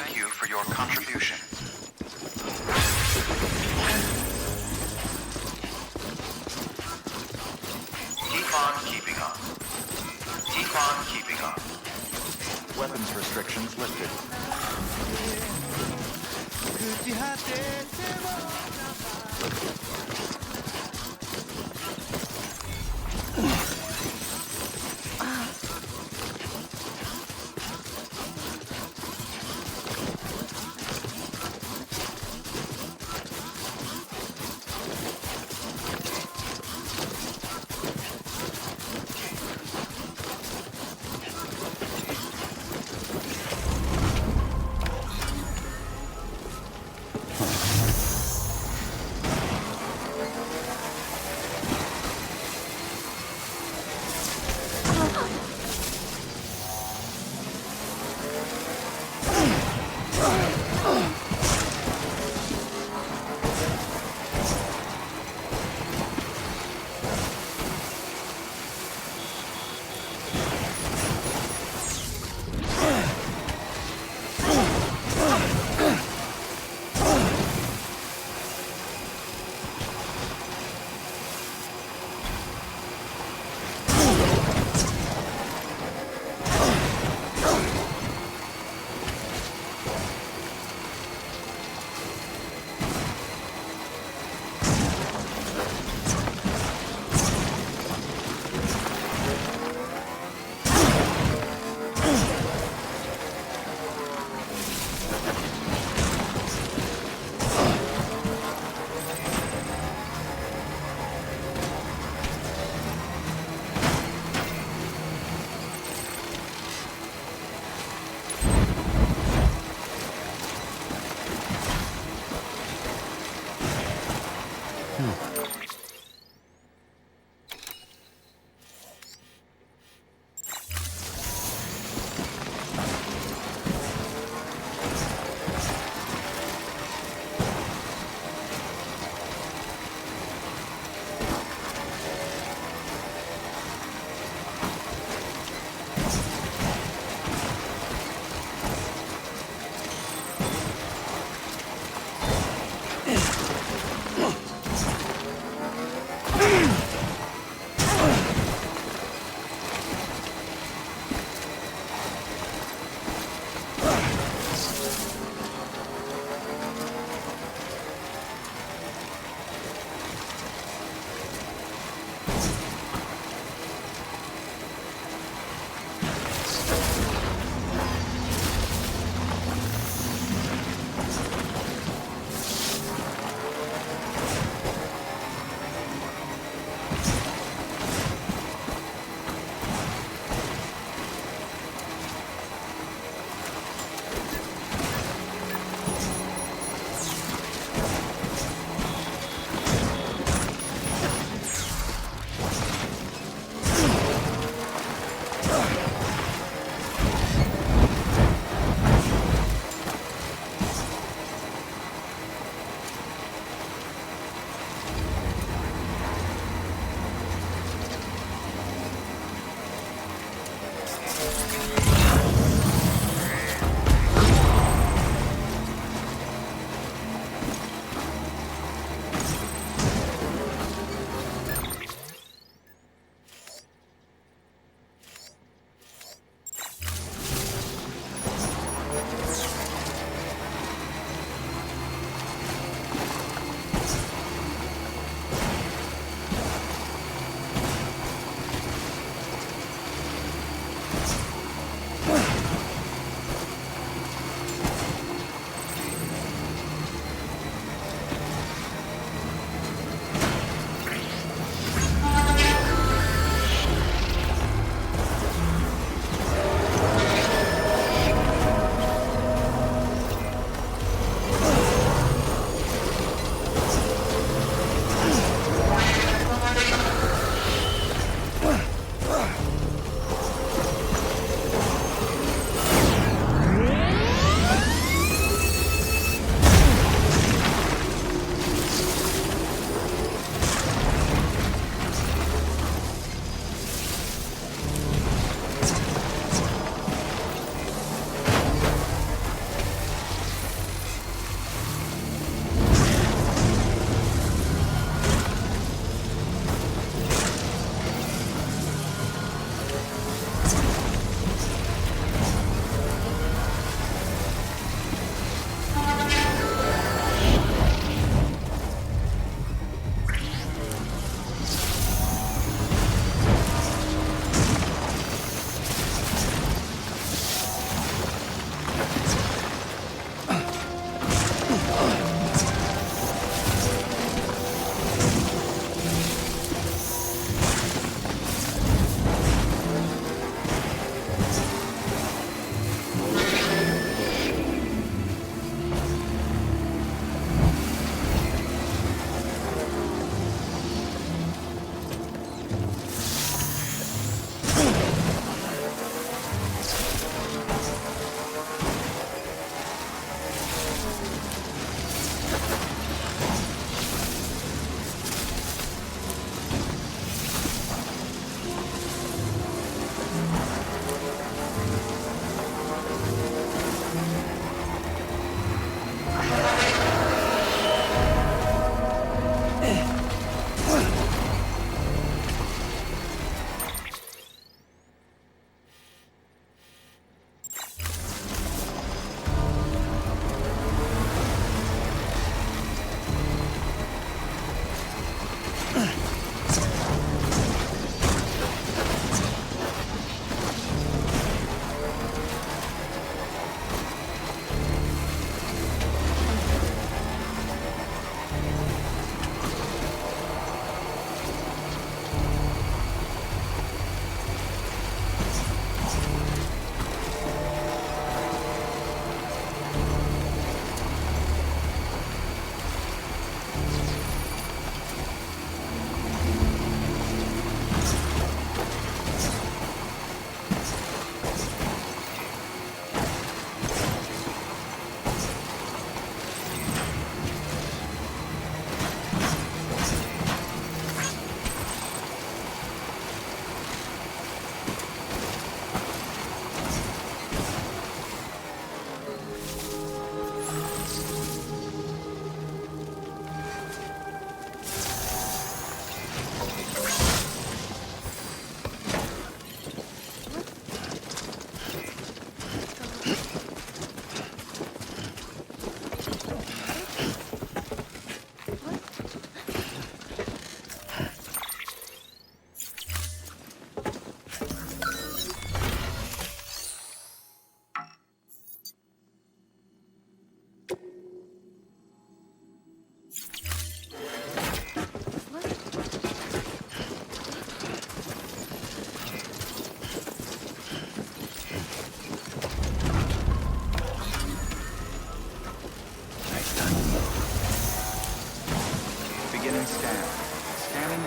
thank you for your contribution. Keep on keeping up. Keep on keeping up. Weapons restrictions lifted.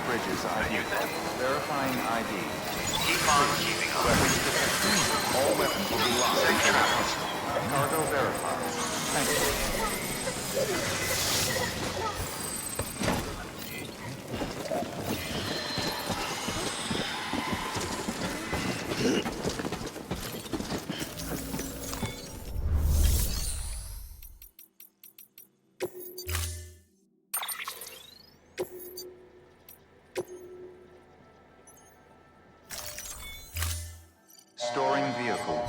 Bridges ID. Verifying ID. Keep on keeping up. Weapons detected. All weapons will be locked. Cargo verified. Thank you. Storing vehicle.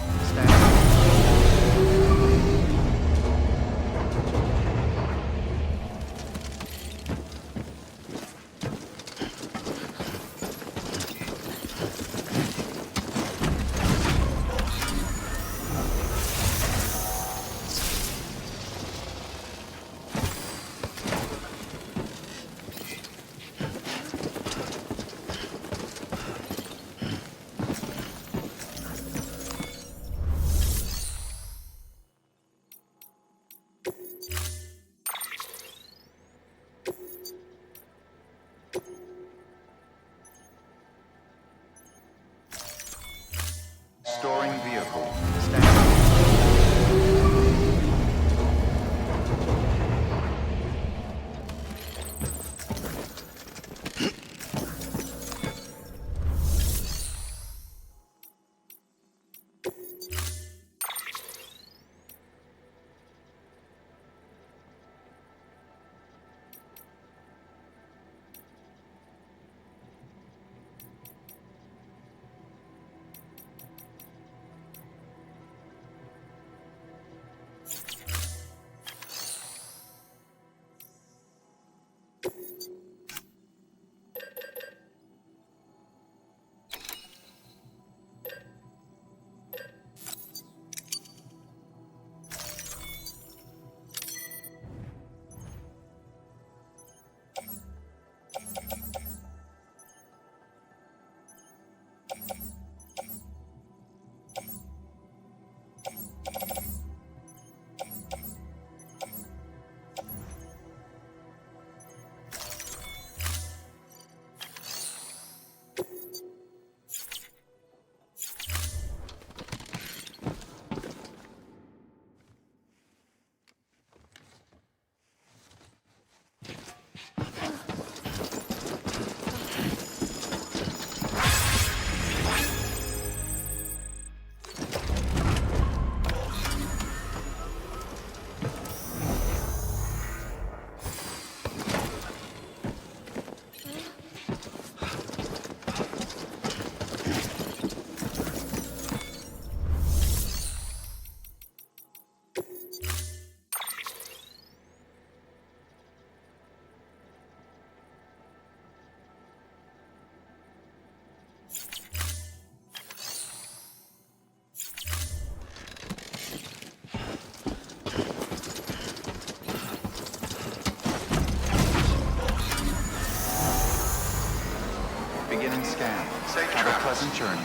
Beginning scan. Safe Have a travels. pleasant journey.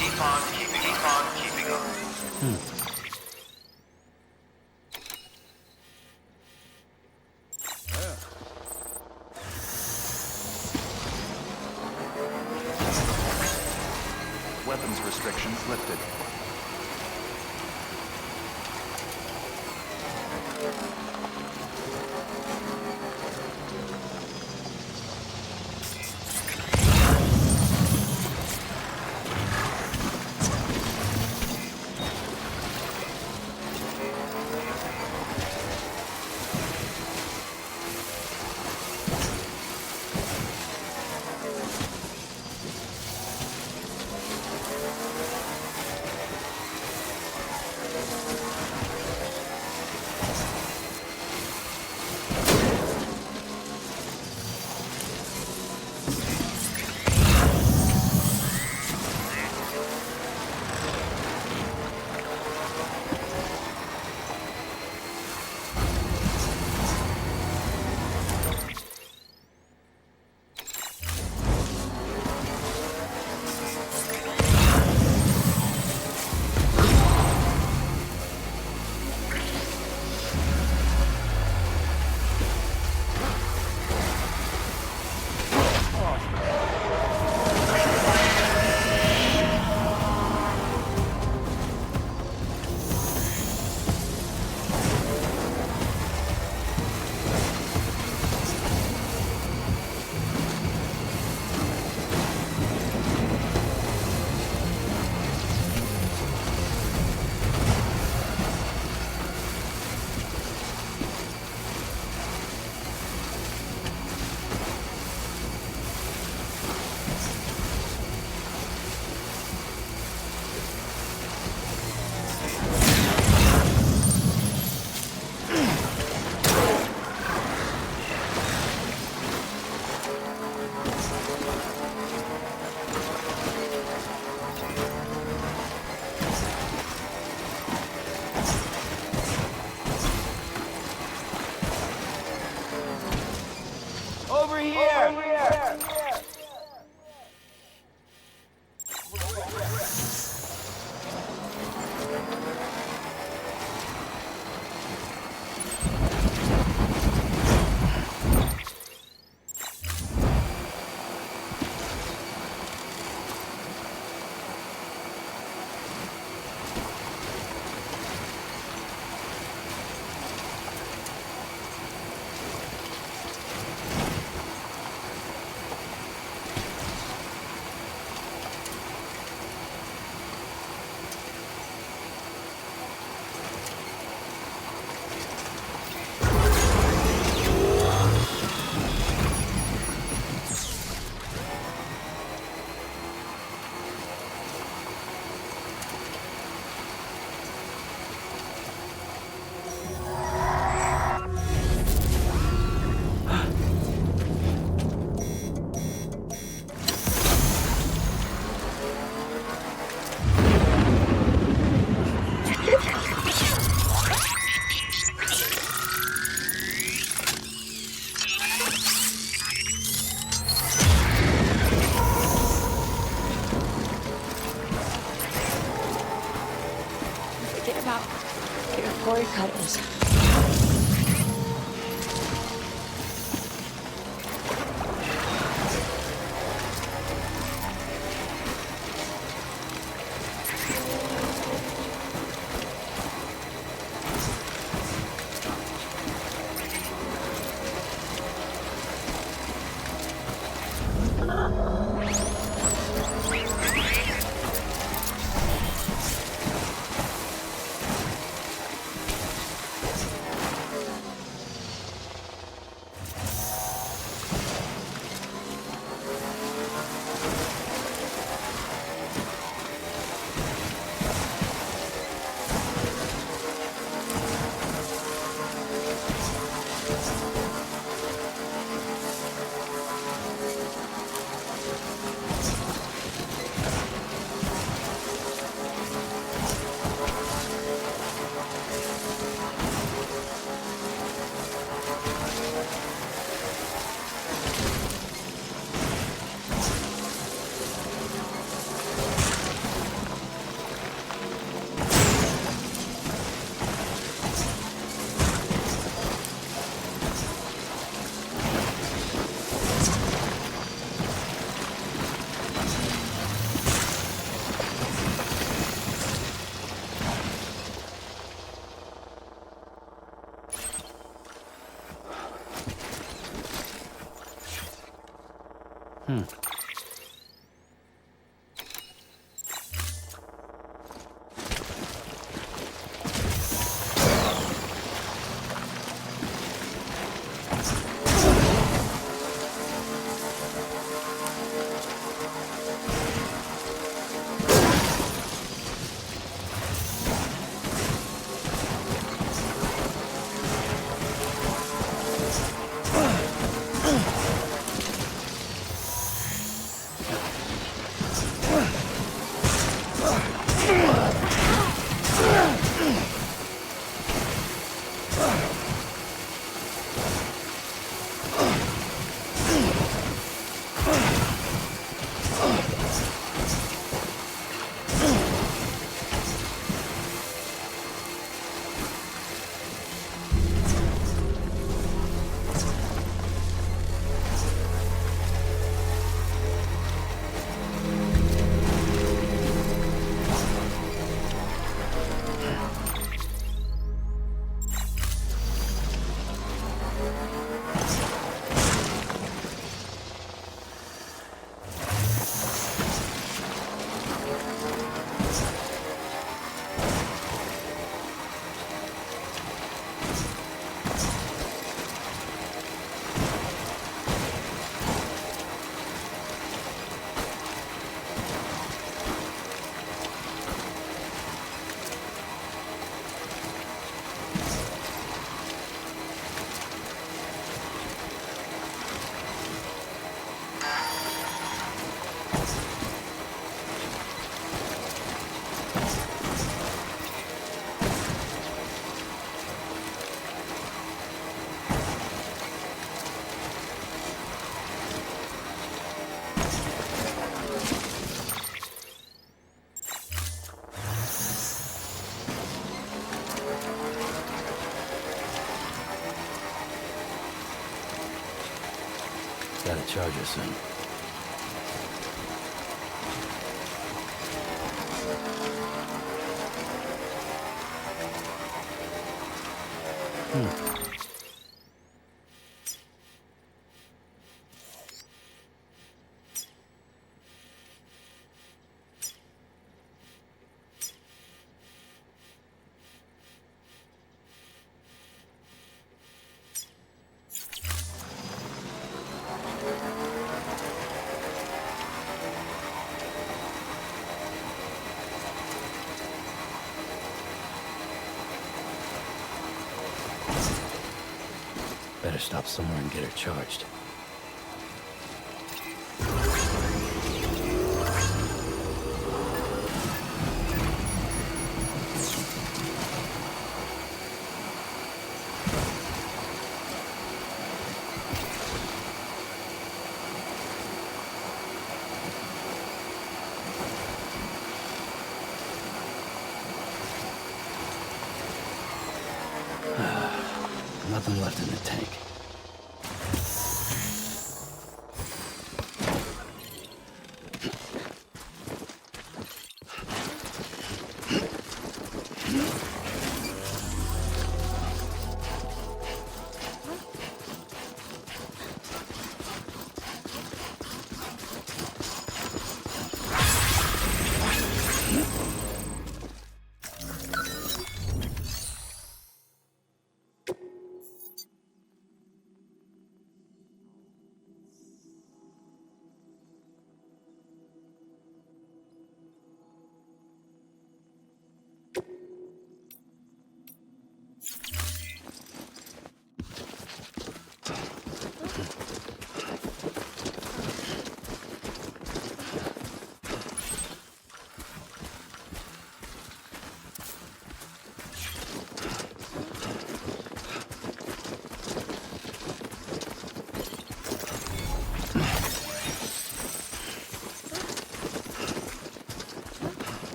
Keep on keeping up. Weapons restrictions lifted. Cord cutters. Gotta charge her soon. Better stop somewhere and get her charged. Nothing left in the tank.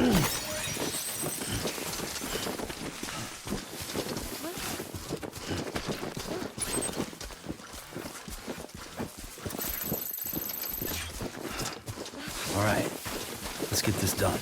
All right, let's get this done.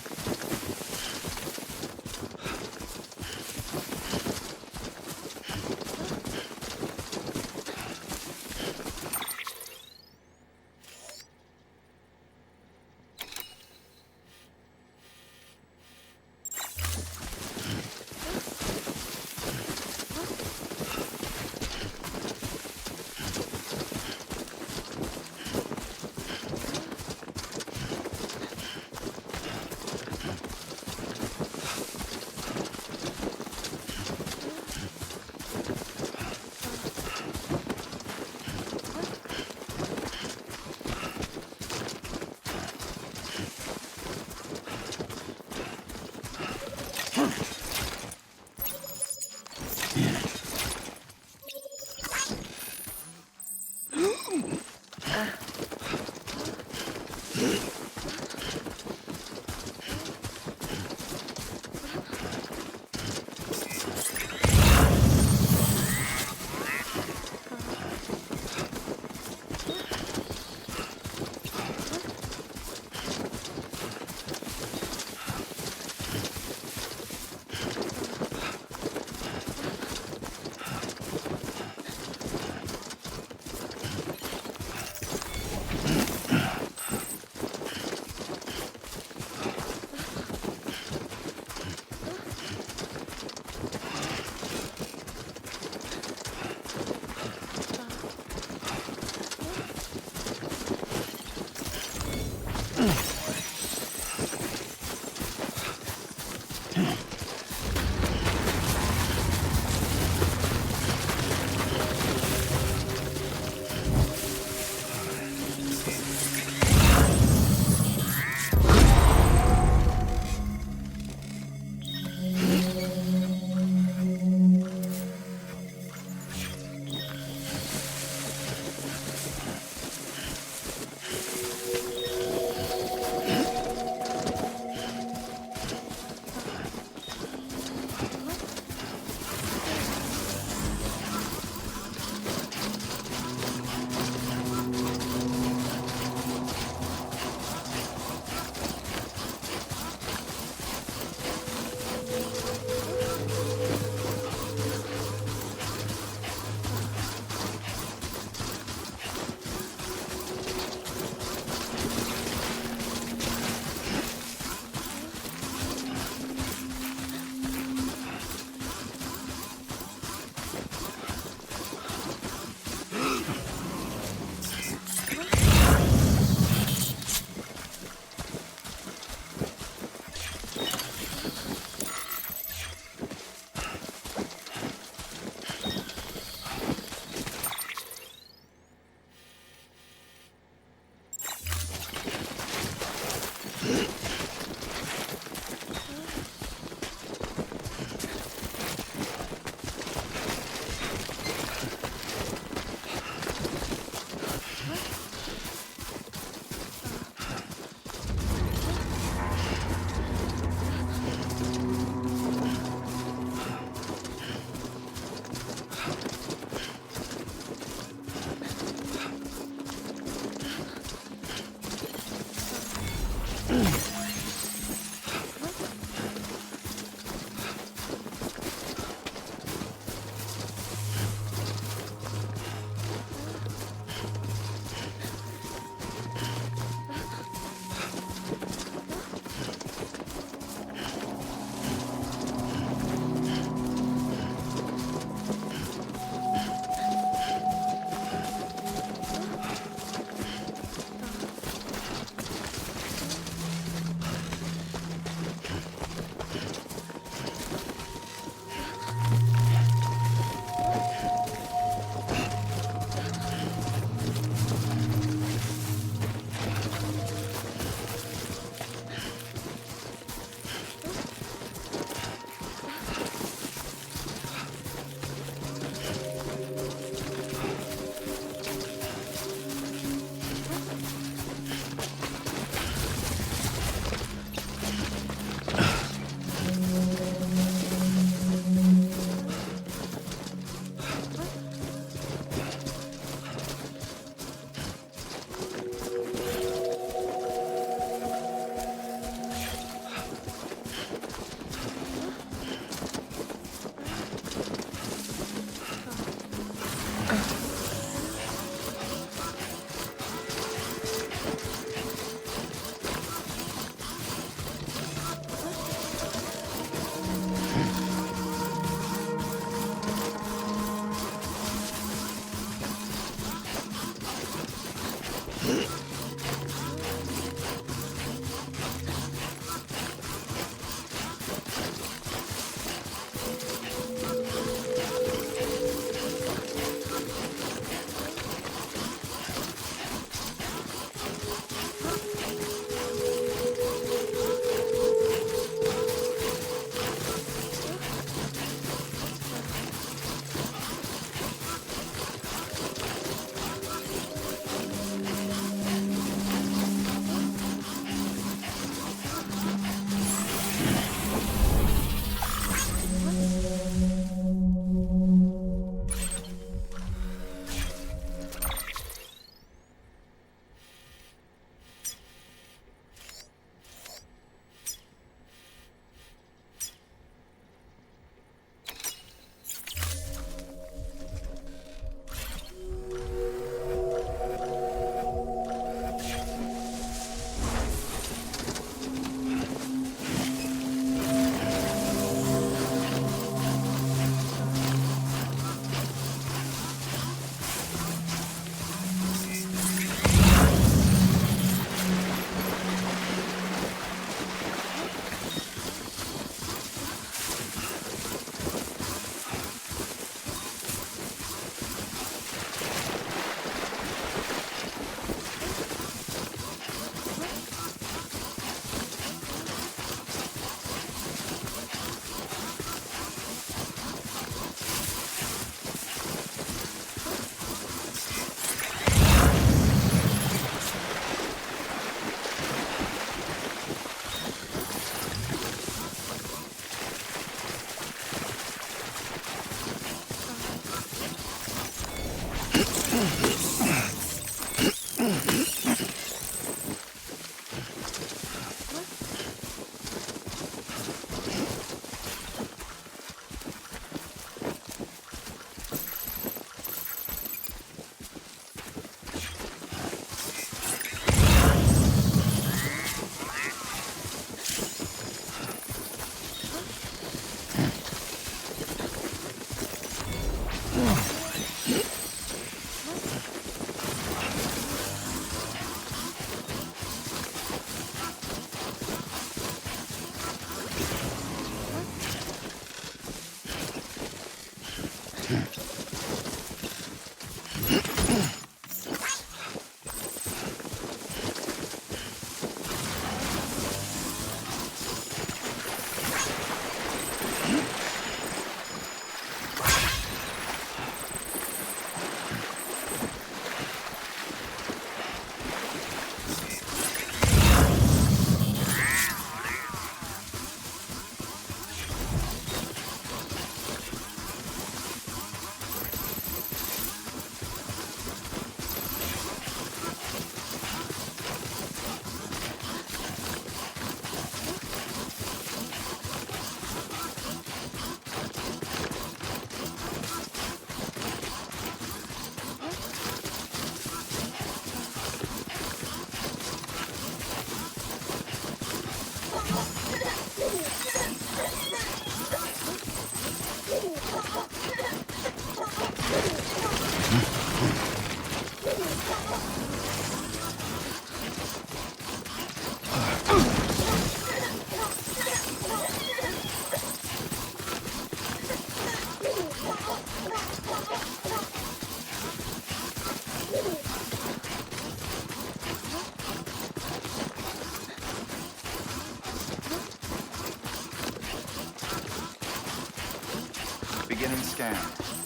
Beginning scan.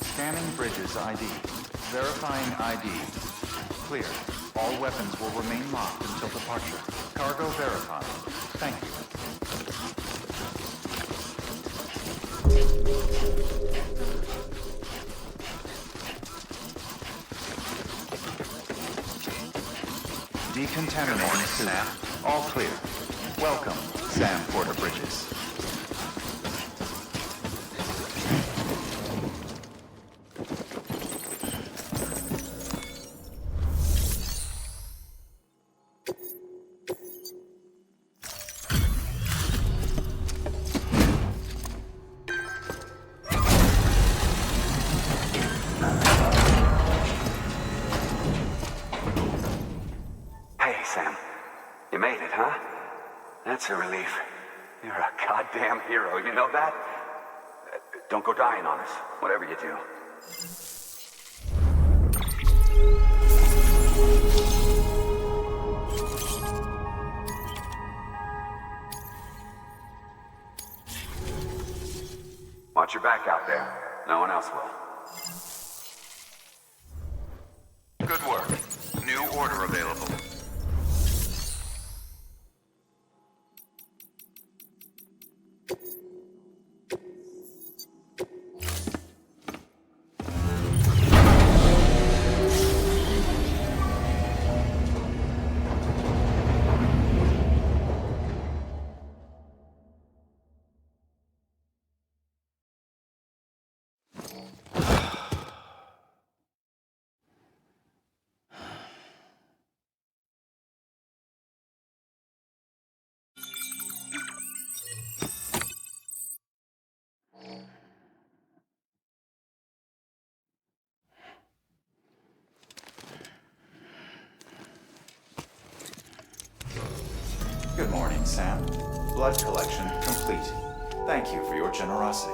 Scanning bridges ID. Verifying ID. Clear. All weapons will remain locked until departure. Cargo verified. Thank you. Decontaminating suit. All clear. Welcome, Sam Porter Bridges. Hey, Sam. You made it, huh? That's a relief. You're a goddamn hero, you know that? Don't go dying on us, whatever you do. Watch your back out there. No one else will. Good work. New order available. Good morning, Sam. Blood collection complete. Thank you for your generosity.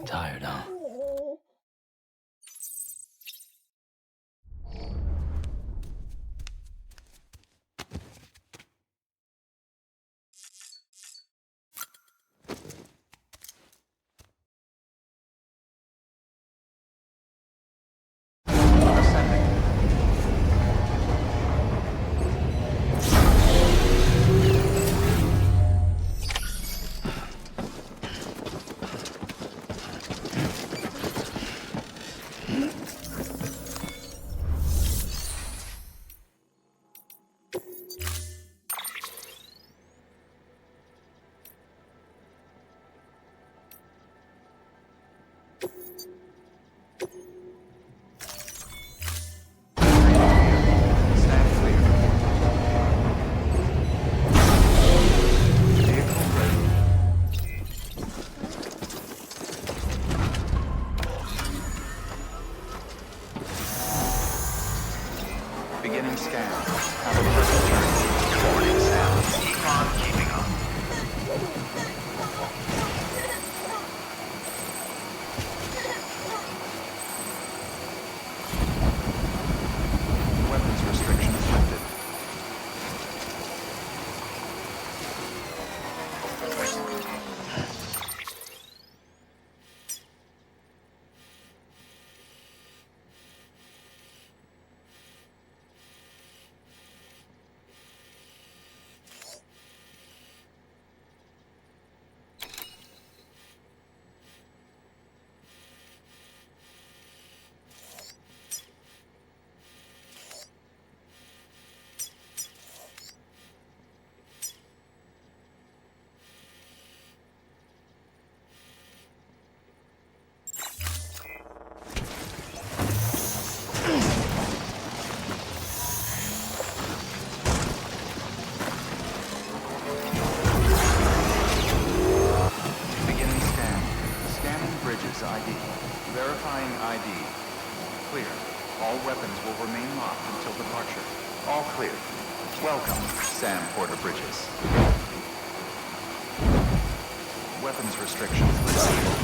Tired, huh? Verifying ID. Clear. All weapons will remain locked until departure. All clear. Welcome, Sam Porter Bridges. Weapons restrictions lifted.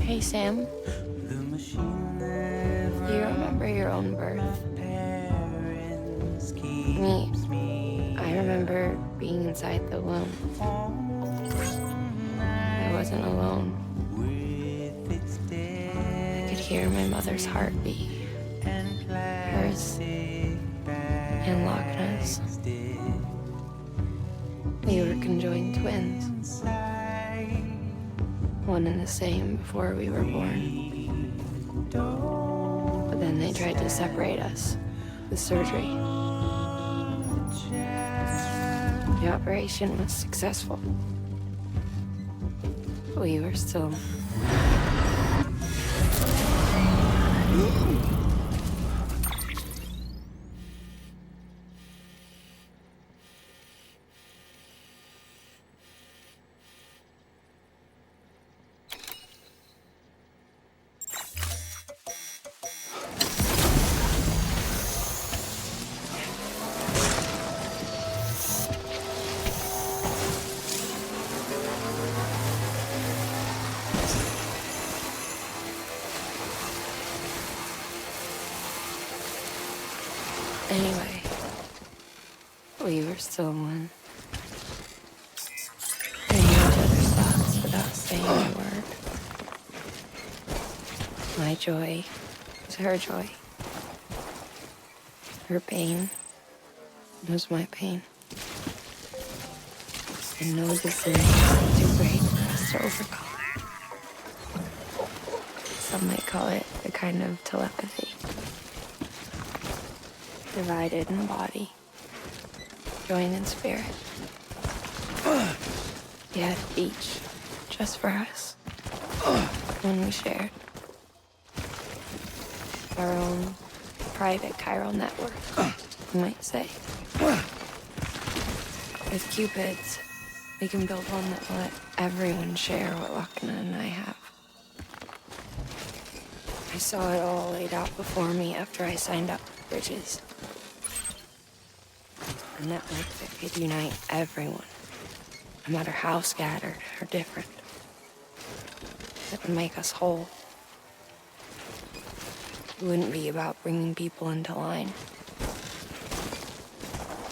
Hey, Sam. Do you remember your own birth? Me, I remember being inside the womb. I wasn't alone. I could hear my mother's heartbeat. Hers and Lochna's. We were conjoined twins. One and the same before we were born. But then they tried to separate us with surgery. The operation was successful. We were still... Anyway, we were still one. We knew each other's thoughts without saying a word. My joy was her joy. Her pain was my pain. and know the sin is too great for us to overcome. Some might call it a kind of telepathy. Divided in body, joined in spirit. Yet each, just for us, when we shared our own private chiral network, you might say. With Cupids, we can build one that will let everyone share what Lakna and I have. I saw it all laid out before me after I signed up for Bridges. A network that could unite everyone, no matter how scattered or different. That would make us whole. It wouldn't be about bringing people into line.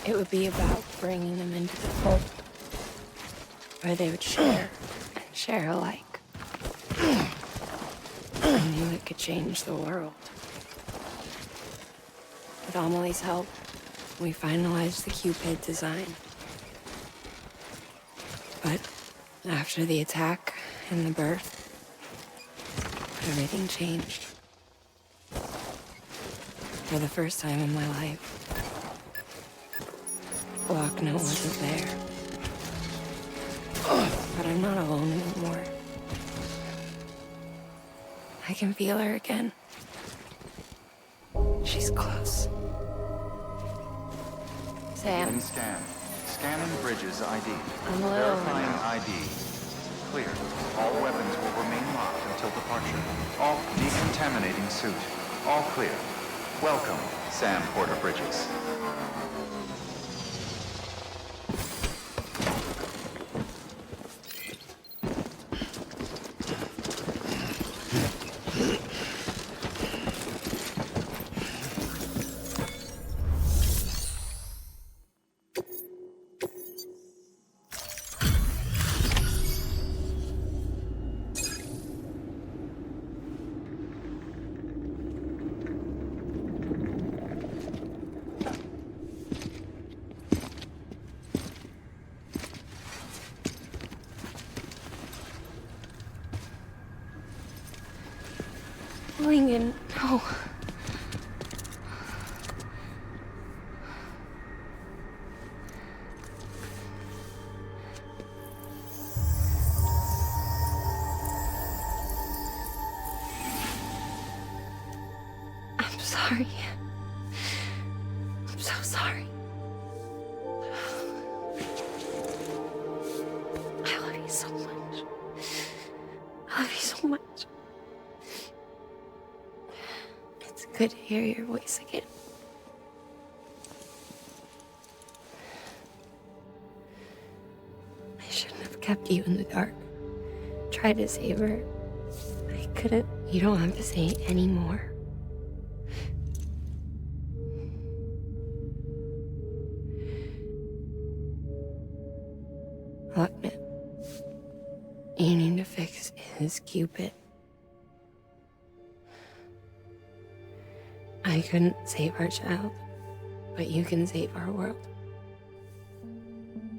It would be about bringing them into the fold, where they would share and share alike. I knew it could change the world. With Amelie's help, we finalized the Cupid design. But after the attack and the birth, everything changed. For the first time in my life, Lakna wasn't there. But I'm not alone anymore. I can feel her again. She's close. Sam. In scan. Scanning Bridges ID. I'm a little Verifying ID. Clear. All weapons will remain locked until departure. All decontaminating suit. All clear. Welcome, Sam Porter Bridges. Lincoln, no. I'm sorry. I'm so sorry. I love you so much. I love you so much. It's good to hear your voice again. I shouldn't have kept you in the dark. Tried to save her. I couldn't. You don't have to say it anymore. Lakna, you need to fix his Cupid. I couldn't save our child, but you can save our world.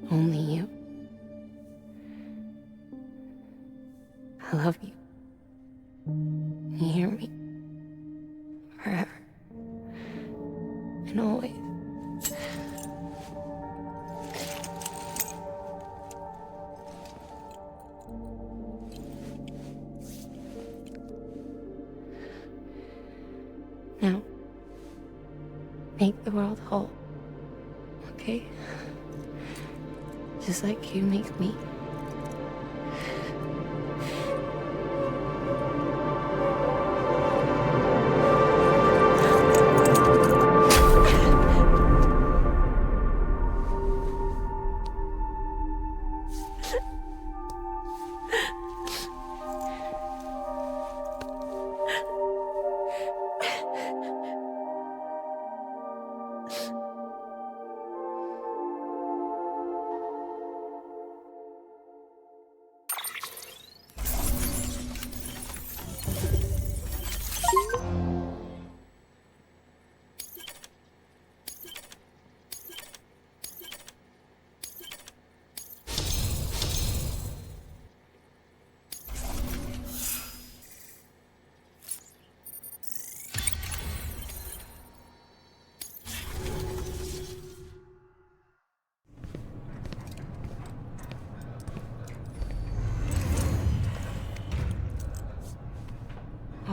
Only you. I love you. You hear me? Forever. And always. Now, make the world whole, okay? Just like you make me.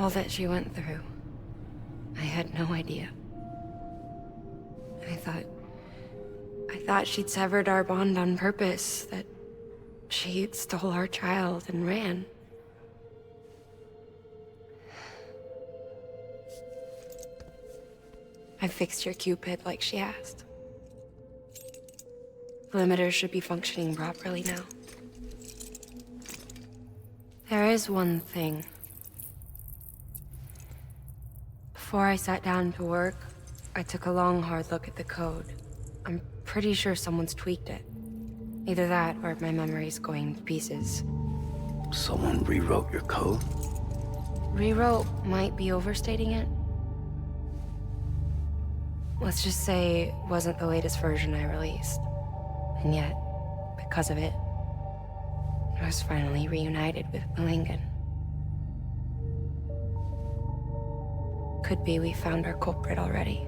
All that she went through. I had no idea. I thought she'd severed our bond on purpose, that she stole our child and ran. I fixed your Cupid like she asked. The limiter should be functioning properly now. There is one thing. Before I sat down to work, I took a long, hard look at the code. I'm pretty sure someone's tweaked it. Either that, or my memory's going to pieces. Someone rewrote your code? Rewrote might be overstating it. Let's just say it wasn't the latest version I released. And yet, because of it, I was finally reunited with Malingen. Could be we found our culprit already.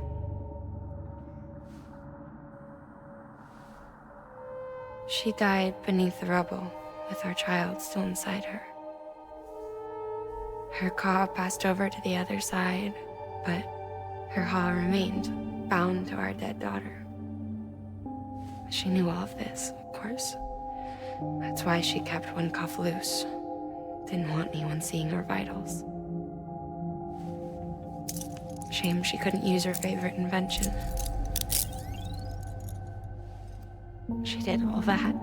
She died beneath the rubble, with our child still inside her. Her Ka passed over to the other side, but her Ha remained, bound to our dead daughter. She knew all of this, of course. That's why she kept one cuff loose. Didn't want anyone seeing her vitals. Shame she couldn't use her favorite invention. She did all that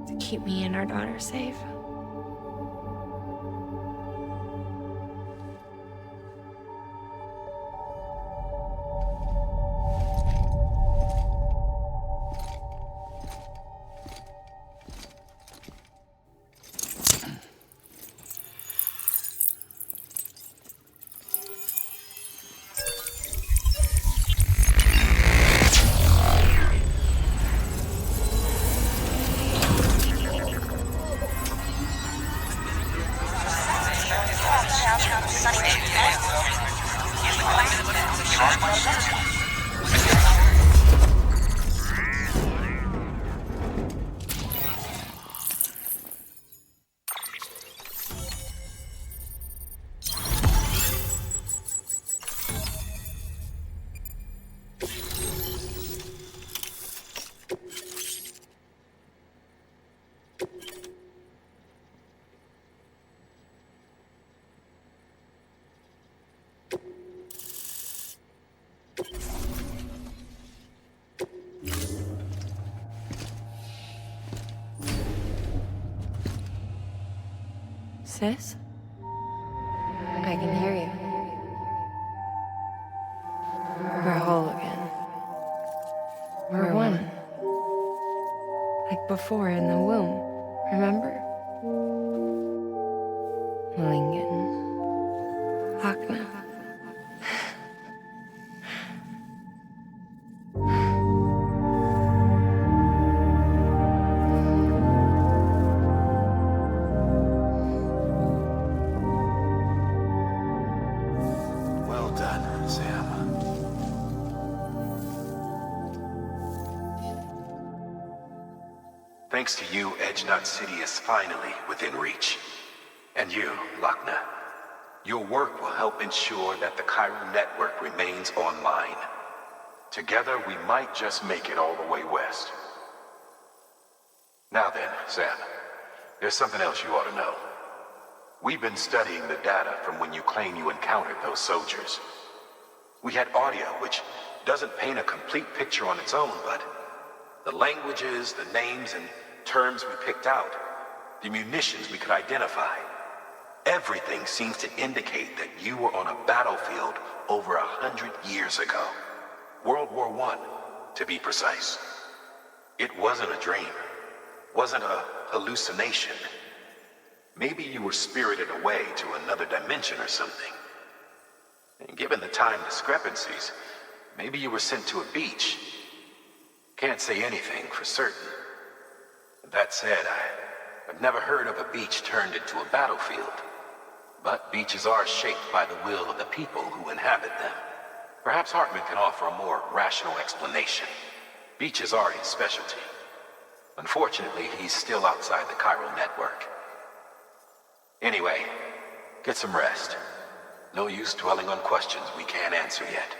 to keep me and our daughter safe. Sis? I can hear you. We're whole again. We're one. Like before in the womb, remember? Malingen. Wagner. Thanks to you, Edge-Knot City is finally within reach. And you, Lochner. Your work will help ensure that the chiral network remains online. Together, we might just make it all the way west. Now then, Sam, there's something else you ought to know. We've been studying the data from when you claim you encountered those soldiers. We had audio, which doesn't paint a complete picture on its own, but the languages, the names, and terms we picked out, the munitions we could identify, everything seems to indicate that you were on a battlefield over 100 years ago. World War I, to be precise. It wasn't a dream. Wasn't a hallucination. Maybe you were spirited away to another dimension or something. And given the time discrepancies, maybe you were sent to a beach. Can't say anything for certain. That said, I've never heard of a beach turned into a battlefield. But beaches are shaped by the will of the people who inhabit them. Perhaps Hartman can offer a more rational explanation. Beaches are his specialty. Unfortunately, he's still outside the chiral network. Anyway, get some rest. No use dwelling on questions we can't answer yet.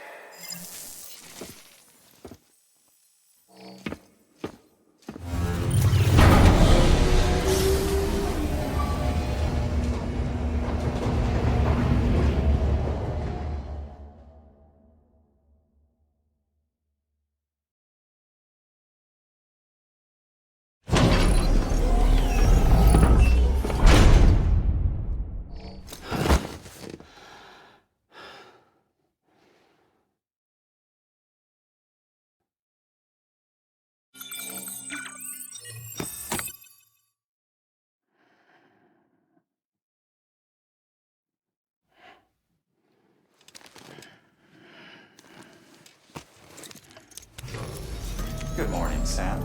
Good morning, Sam.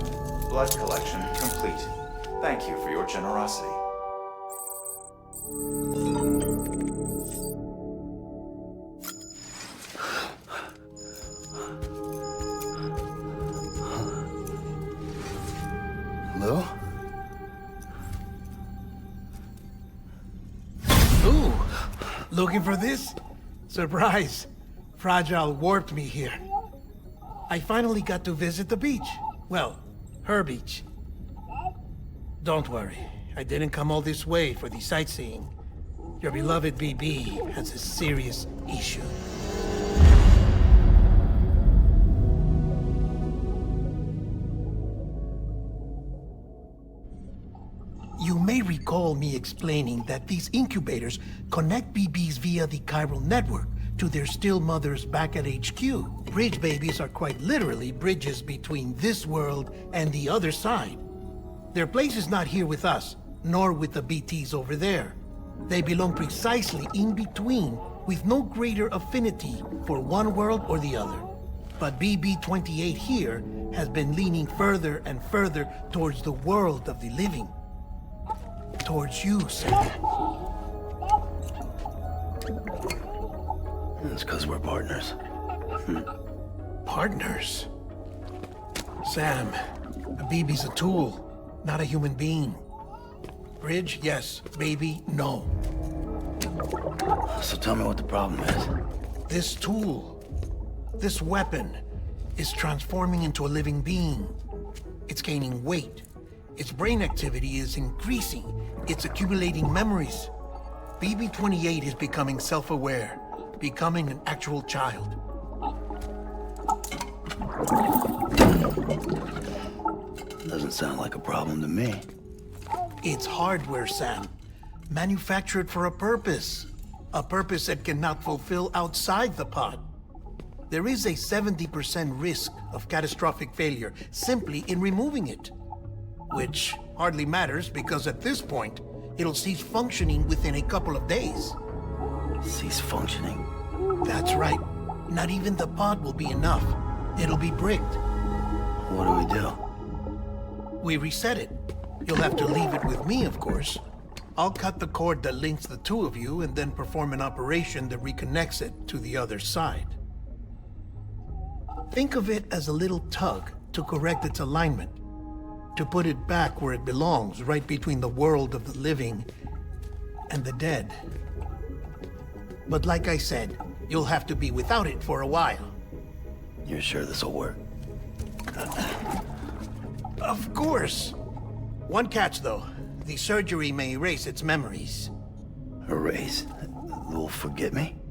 Blood collection complete. Thank you for your generosity. Hello? Ooh, looking for this? Surprise. Fragile warped me here. I finally got to visit the beach. Well, her beach. Don't worry, I didn't come all this way for the sightseeing. Your beloved BB has a serious issue. You may recall me explaining that these incubators connect BBs via the chiral network to their still mothers back at HQ. Bridge babies are quite literally bridges between this world and the other side. Their place is not here with us, nor with the BTs over there. They belong precisely in between, with no greater affinity for one world or the other. But BB-28 here has been leaning further and further towards the world of the living. Towards you, Sam. It's because we're partners. Partners? Sam, a BB's a tool, not a human being. Bridge, yes. Baby, no. So tell me what the problem is. This tool, this weapon, is transforming into a living being. It's gaining weight. Its brain activity is increasing. It's accumulating memories. BB-28 is becoming self-aware, becoming an actual child. Doesn't sound like a problem to me. It's hardware, Sam. Manufactured for a purpose. A purpose that cannot fulfill outside the pod. There is a 70% risk of catastrophic failure simply in removing it. Which hardly matters because at this point, it'll cease functioning within a couple of days. Cease functioning? That's right. Not even the pod will be enough. It'll be bricked. What do we do? We reset it. You'll have to leave it with me, of course. I'll cut the cord that links the two of you and then perform an operation that reconnects it to the other side. Think of it as a little tug to correct its alignment. To put it back where it belongs, right between the world of the living and the dead. But like I said, you'll have to be without it for a while. You're sure this'll work? Of course. One catch, though. The surgery may erase its memories. Erase? They'll forget me?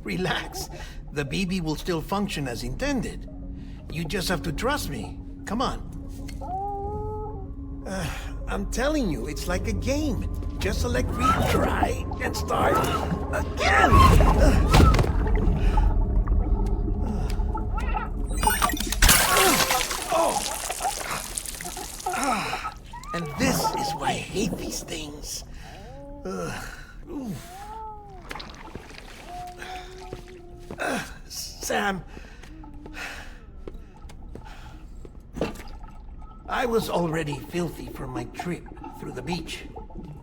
Relax. The BB will still function as intended. You just have to trust me. Come on. I'm telling you, it's like a game. Just select retry and start again! And this is why I hate these things. Sam. I was already filthy from my trip through the beach.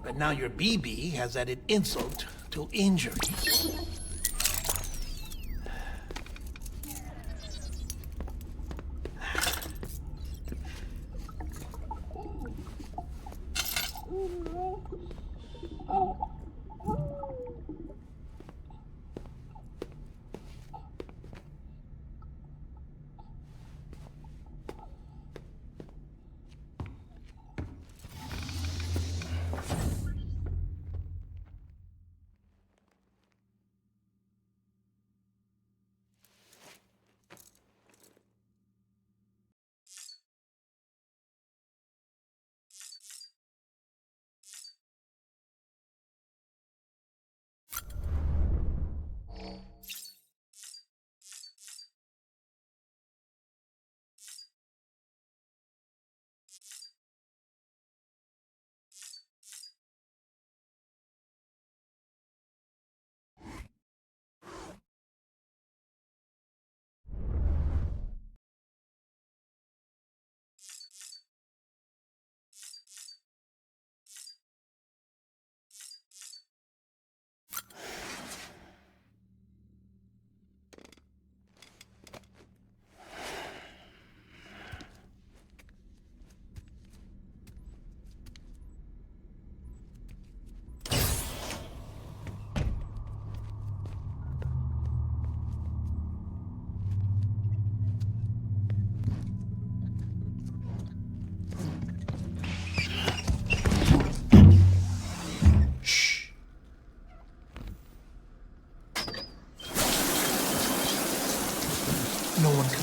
But now your BB has added insult to injury.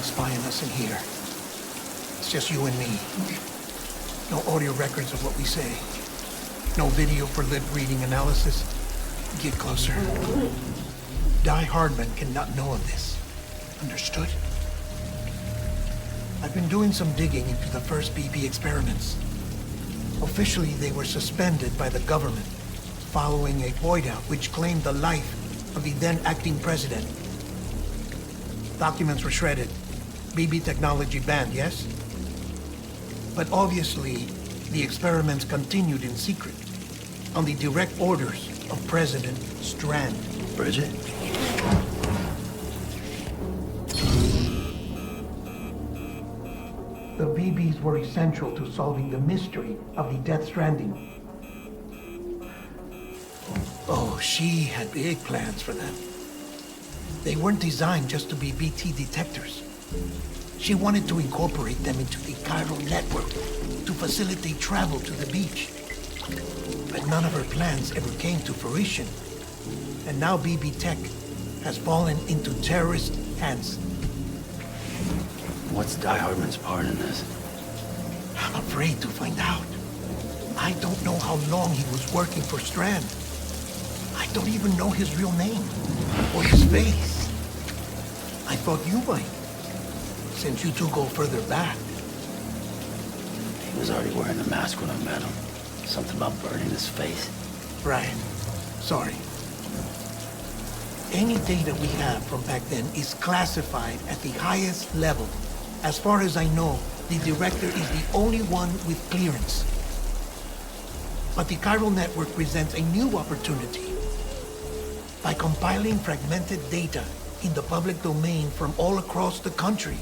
spying us in here. It's just you and me. No audio records of what we say. No video for lip-reading analysis. Get closer. Die Hardman cannot know of this. Understood? I've been doing some digging into the first BB experiments. Officially, they were suspended by the government, following a void-out which claimed the life of the then-acting president. Documents were shredded. BB technology banned, yes? But obviously, the experiments continued in secret, on the direct orders of President Strand. Bridget? The BBs were essential to solving the mystery of the Death Stranding. Oh, she had big plans for them. They weren't designed just to be BT detectors. She wanted to incorporate them into the chiral network to facilitate travel to the beach. But none of her plans ever came to fruition. And now BB Tech has fallen into terrorist hands. What's Die Hardman's part in this? I'm afraid to find out. I don't know how long he was working for Strand. I don't even know his real name, or his face. I thought you might, since you two go further back. He was already wearing the mask when I met him. Something about burning his face. Right. Sorry. Any data we have from back then is classified at the highest level. As far as I know, the director is the only one with clearance. But the chiral network presents a new opportunity. By compiling fragmented data in the public domain from all across the country,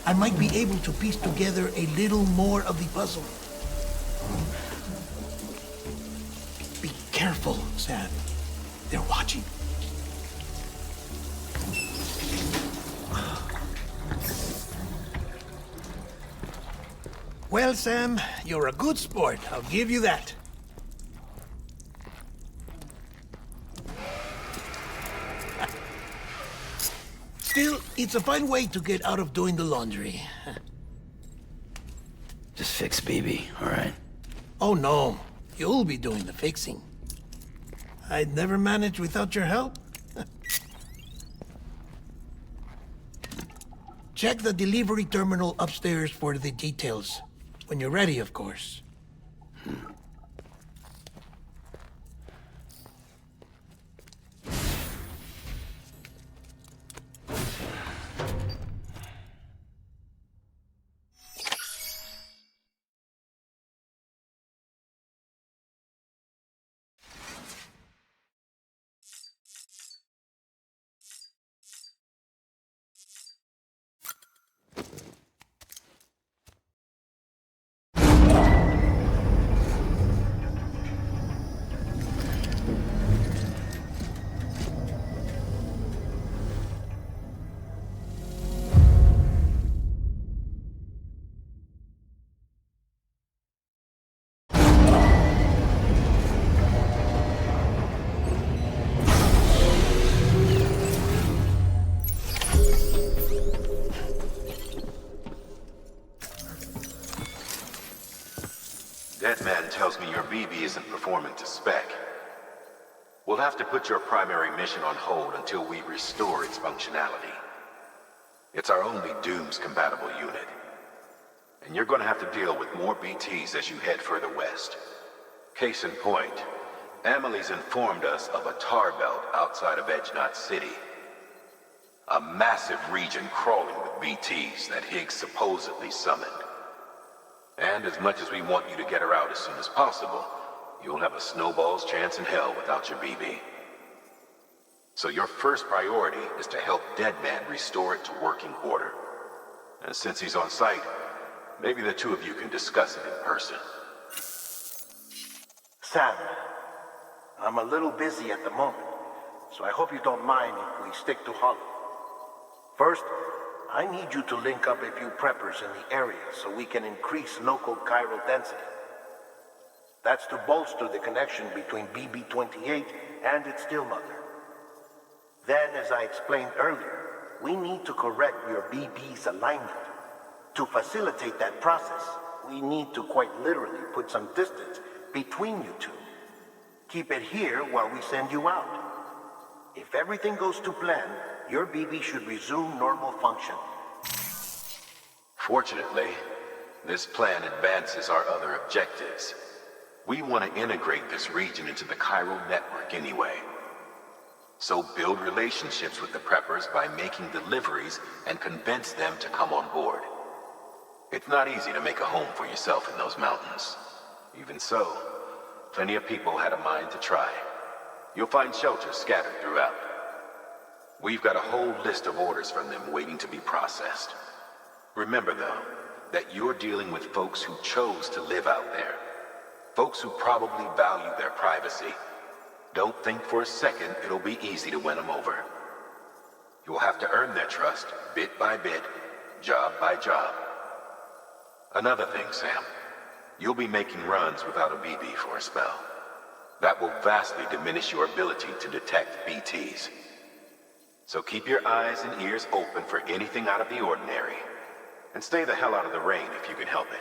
I might be able to piece together a little more of the puzzle. Be careful, Sam. They're watching. Well, Sam, you're a good sport. I'll give you that. Still, it's a fine way to get out of doing the laundry. Just fix BB, all right? Oh, no. You'll be doing the fixing. I'd never manage without your help. Check the delivery terminal upstairs for the details. When you're ready, of course. Deadman tells me your BB isn't performing to spec. We'll have to put your primary mission on hold until we restore its functionality. It's our only Dooms-compatible unit. And you're gonna have to deal with more BTs as you head further west. Case in point, Amelie's informed us of a tar belt outside of Edge Knot City. A massive region crawling with BTs that Higgs supposedly summoned. And as much as we want you to get her out as soon as possible, you'll have a snowball's chance in hell without your BB. So your first priority is to help Deadman restore it to working order. And since he's on site, maybe the two of you can discuss it in person. Sam, I'm a little busy at the moment, so I hope you don't mind if we stick to Hollow. First, I need you to link up a few preppers in the area so we can increase local chiral density. That's to bolster the connection between BB-28 and its stillmother. Then, as I explained earlier, we need to correct your BB's alignment. To facilitate that process, we need to quite literally put some distance between you two. Keep it here while we send you out. If everything goes to plan, your BB should resume normal function. Fortunately, this plan advances our other objectives. We want to integrate this region into the chiral network anyway. So build relationships with the preppers by making deliveries and convince them to come on board. It's not easy to make a home for yourself in those mountains. Even so, plenty of people had a mind to try. You'll find shelters scattered throughout. We've got a whole list of orders from them waiting to be processed. Remember, though, that you're dealing with folks who chose to live out there. Folks who probably value their privacy. Don't think for a second it'll be easy to win them over. You'll have to earn their trust, bit by bit, job by job. Another thing, Sam. You'll be making runs without a BB for a spell. That will vastly diminish your ability to detect BTs. So keep your eyes and ears open for anything out of the ordinary. And stay the hell out of the rain if you can help it.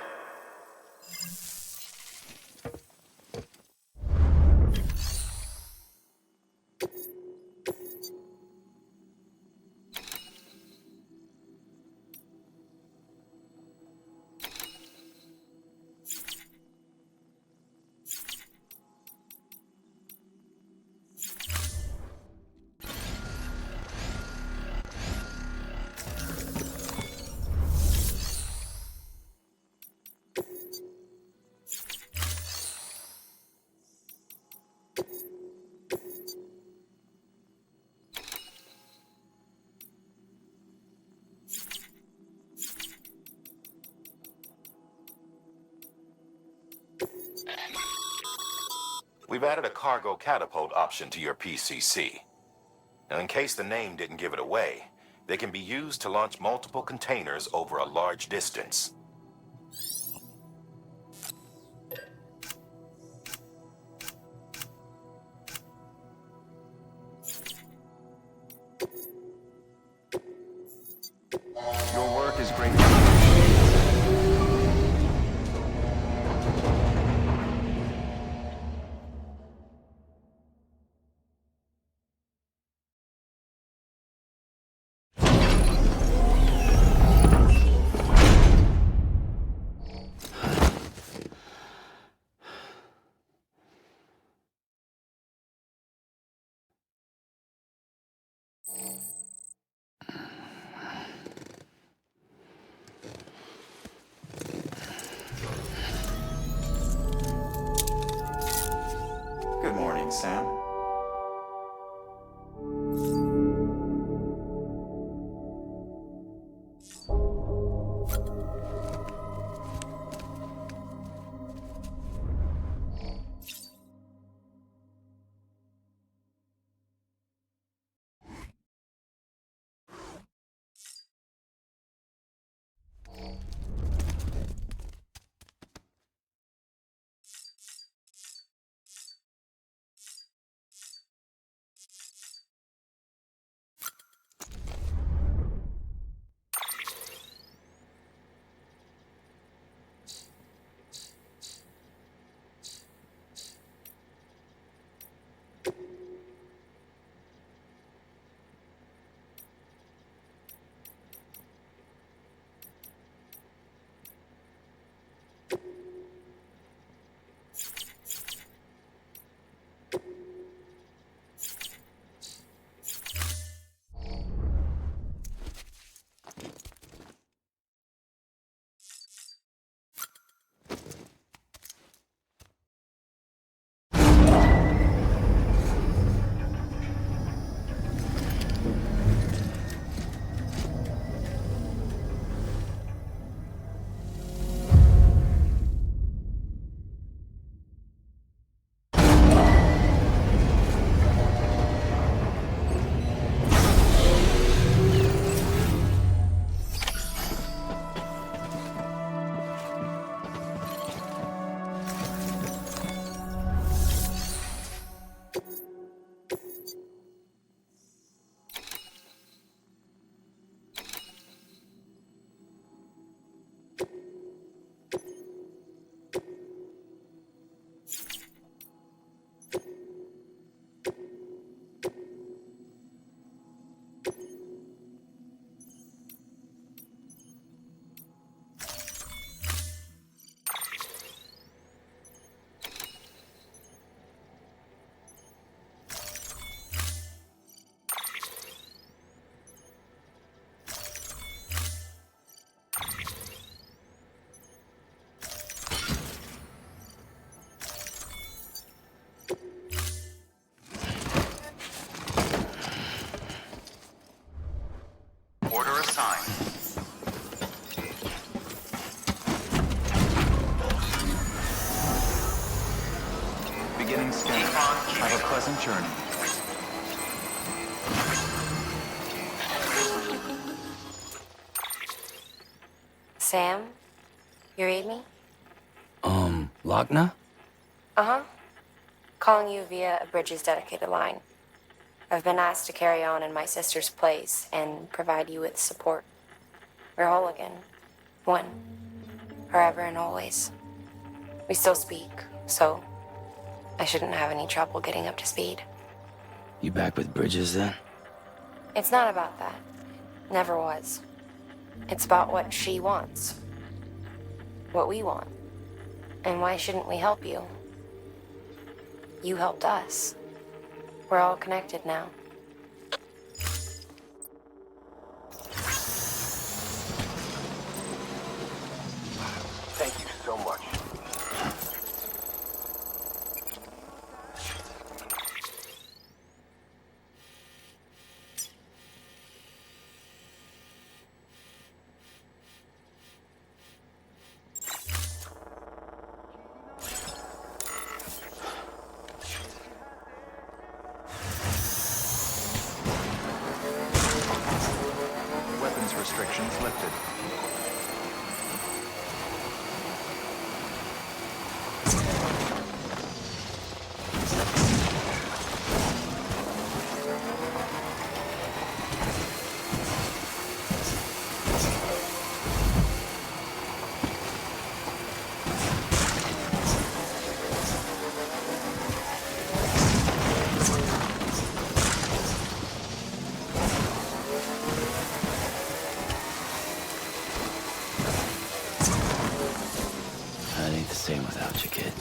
We've added a cargo catapult option to your PCC. Now, in case the name didn't give it away, they can be used to launch multiple containers over a large distance. Your work is great. Good morning, Sam. Have a pleasant journey. Sam, you read me? Lochna? Uh-huh. Calling you via a Bridges dedicated line. I've been asked to carry on in my sister's place and provide you with support. We're whole again. One. Forever and always. We still speak, so I shouldn't have any trouble getting up to speed. You back with Bridges then? It's not about that. Never was. It's about what she wants. What we want. And why shouldn't we help you? You helped us. We're all connected now. Thank you so much. Weapons restrictions lifted. That ain't the same without you, kid.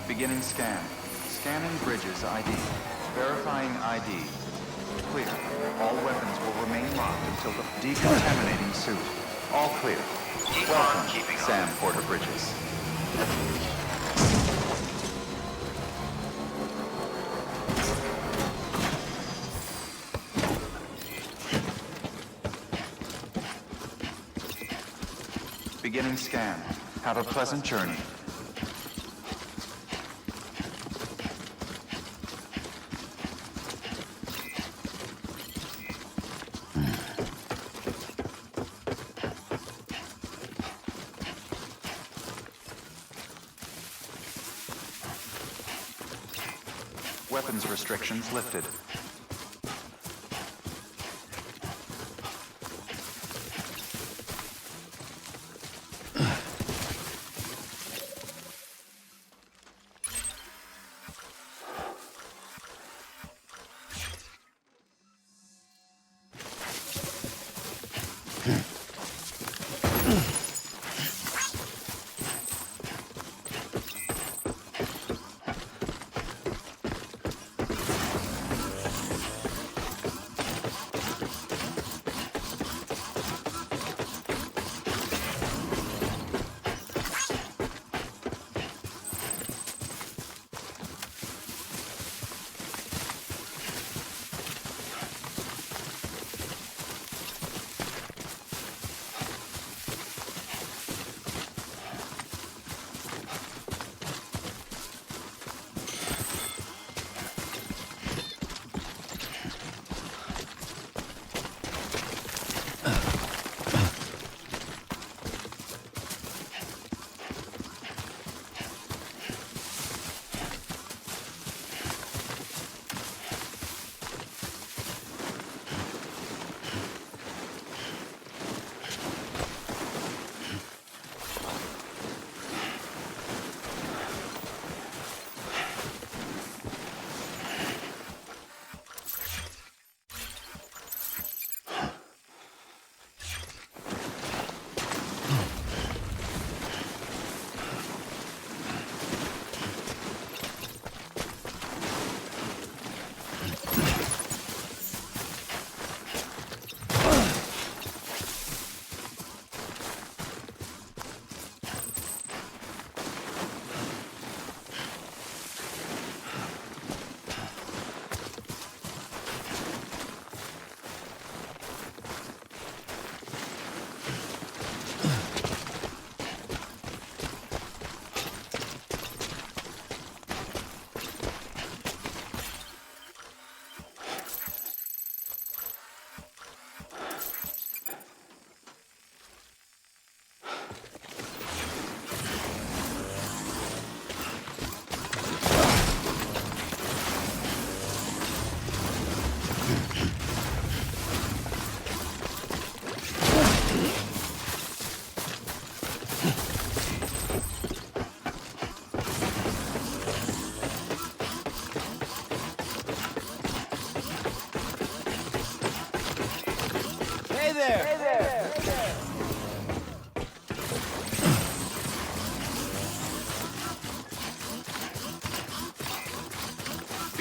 Beginning scan. Scanning Bridges ID. Verifying ID. Clear. All weapons will remain locked until the decontaminating suit. All clear. Keep on Welcome, keeping on. Sam Porter Bridges. Beginning scan. Have a pleasant journey. Weapons restrictions lifted.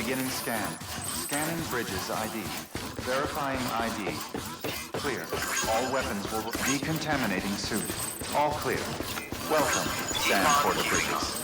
Beginning scan. Scanning bridges ID. Verifying ID. Clear. All weapons will... Decontaminating suit. All clear. Welcome, Sam Porter Bridges.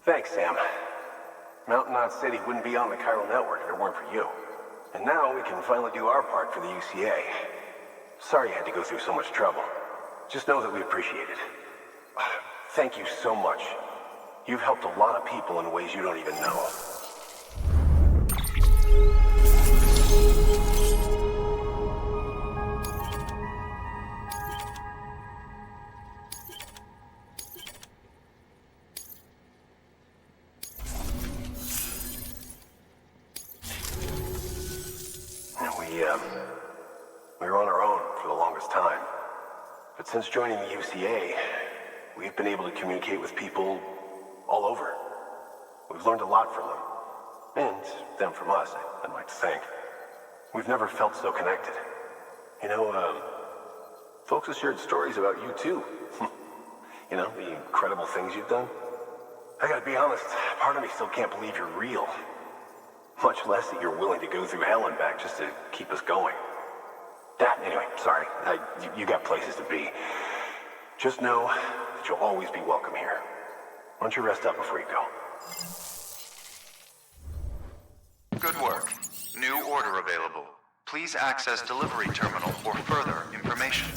Thanks, Sam. Mountain Knot City wouldn't be on the chiral network if it weren't for you. And now we can finally do our part for the UCA. Sorry you had to go through so much trouble. Just know that we appreciate it. Thank you so much. You've helped a lot of people in ways you don't even know. We were on our own for the longest time. But since joining the UCA, we've been able to communicate with people all over. We've learned a lot from them. And them from us, I'd like to think. We've never felt so connected. You know, folks have shared stories about you too. You know, the incredible things you've done. I gotta be honest, part of me still can't believe you're real. Much less that you're willing to go through hell and back just to keep us going. Anyway, sorry. You got places to be. Just know that you'll always be welcome here. Why don't you rest up before you go? Good work. New order available. Please access delivery terminal for further information.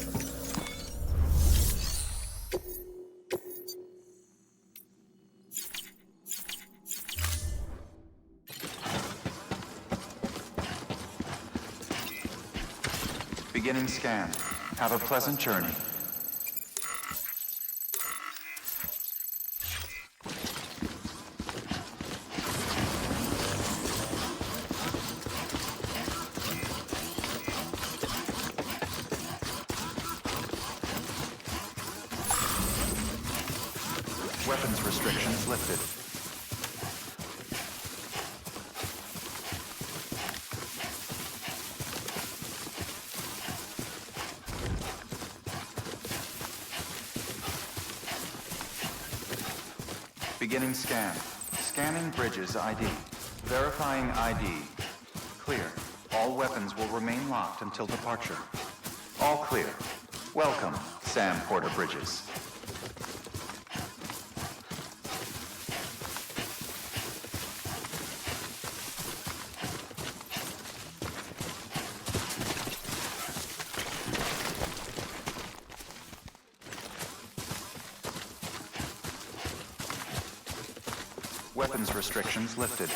Beginning scan. Have a pleasant journey. Weapons restrictions lifted. Beginning scan. Scanning bridges ID. Verifying ID. Clear. All weapons will remain locked until departure. All clear. Welcome, Sam Porter Bridges. Weapons restrictions lifted.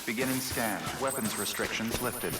Beginning scan. Weapons restrictions lifted.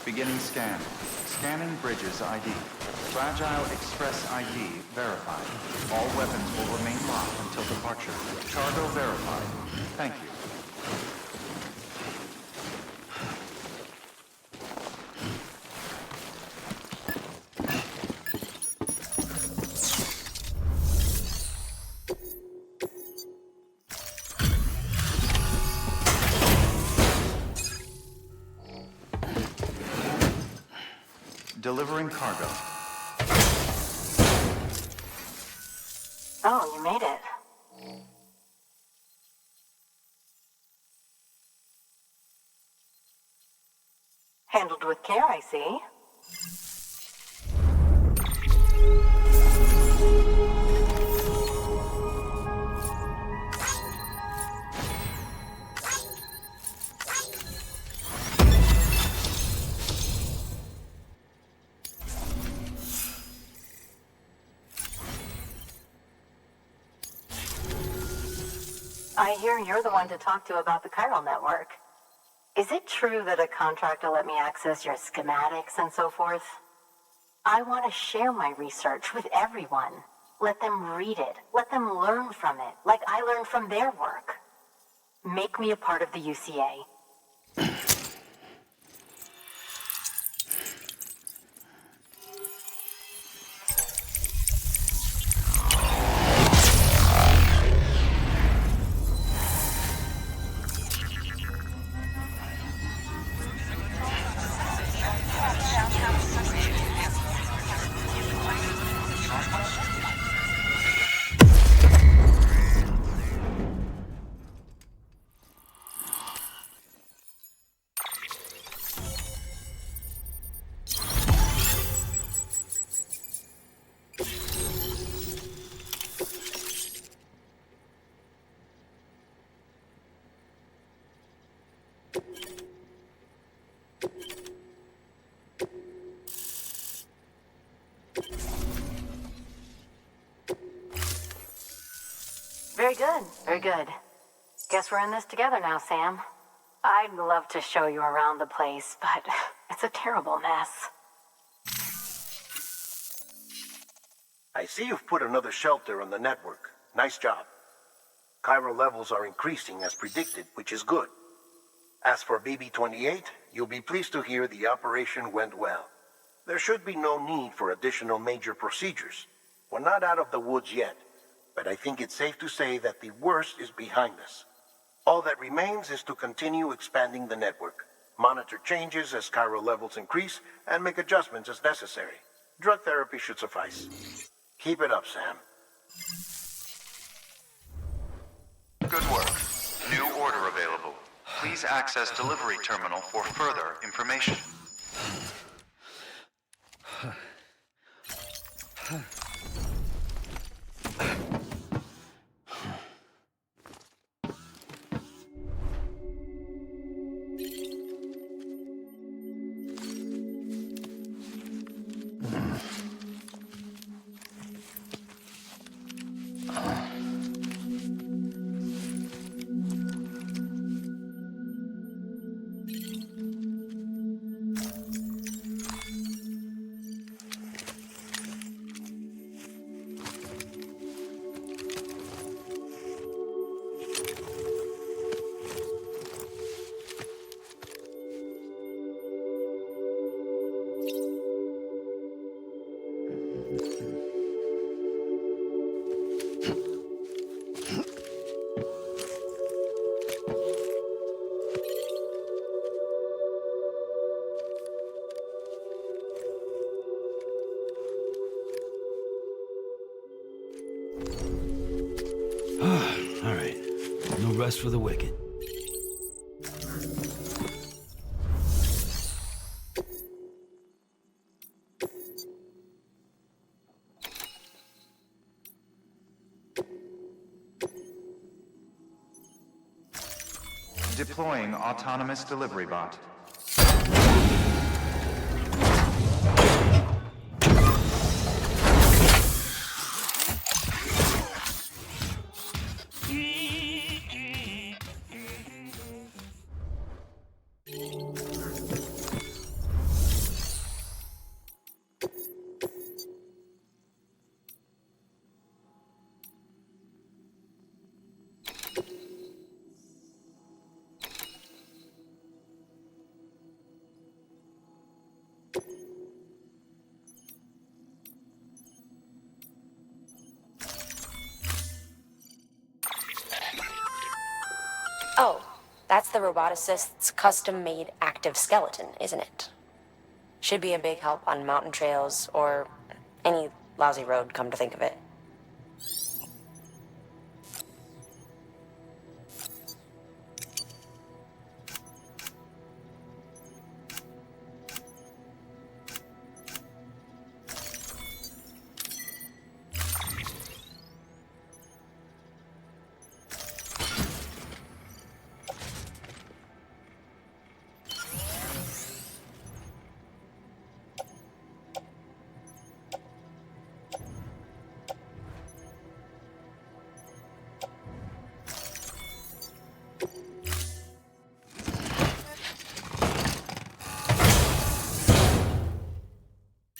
Beginning scan. Scanning bridges ID. Fragile Express ID verified. All weapons will remain locked until departure. Cargo verified. Thank you. Delivering cargo. Oh, you made it. Handled with care, I see. I hear you're the one to talk to about the chiral network. Is it true that a contractor let me access your schematics and so forth? I want to share my research with everyone. Let them read it. Let them learn from it, like I learned from their work. Make me a part of the UCA. Very good, very good. Guess we're in this together now, Sam. I'd love to show you around the place, but it's a terrible mess. I see you've put another shelter on the network. Nice job. Chiral levels are increasing as predicted, which is good. As for BB-28, you'll be pleased to hear the operation went well. There should be no need for additional major procedures. We're not out of the woods yet, but I think it's safe to say that the worst is behind us. All that remains is to continue expanding the network, monitor changes as chiral levels increase, and make adjustments as necessary. Drug therapy should suffice. Keep it up, Sam. Good work. New order available. Please access delivery terminal for further information. All right. No rest for the wicked. Deploying autonomous delivery bot. Oh, that's the roboticist's custom-made active skeleton, isn't it? Should be a big help on mountain trails or any lousy road, come to think of it.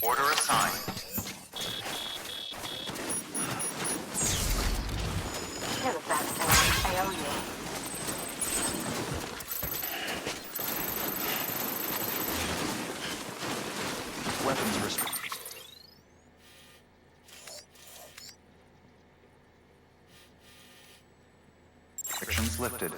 Order assigned. You're the best, Sam. I owe you. Weapons restricted. Restrictions lifted.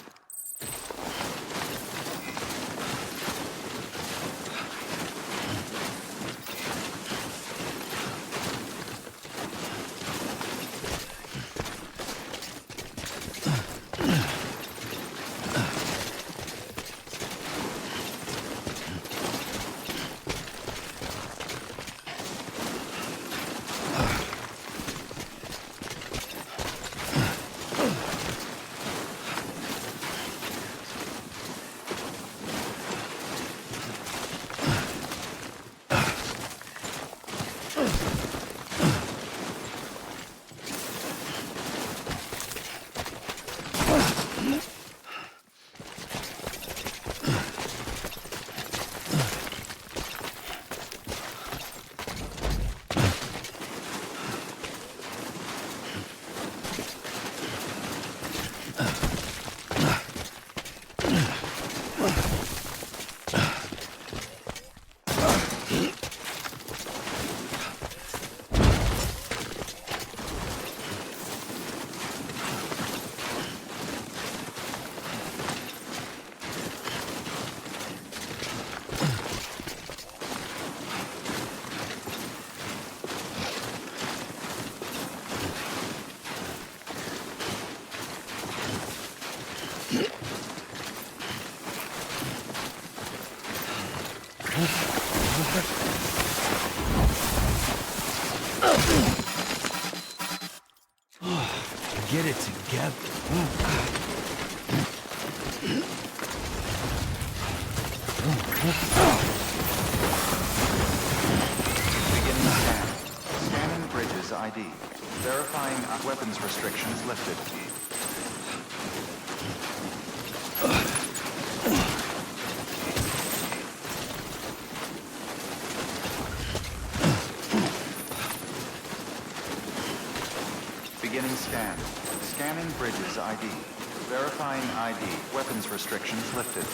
Get it together. Beginning scan. Scanning bridges ID. Verifying weapons restrictions lifted. Beginning scan. Scanning bridges ID. Verifying ID. Weapons restrictions lifted.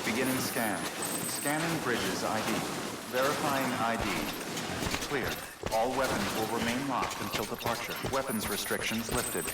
Beginning scan. Scanning bridges ID. Verifying ID. Clear. All weapons will remain locked until departure. Weapons restrictions lifted.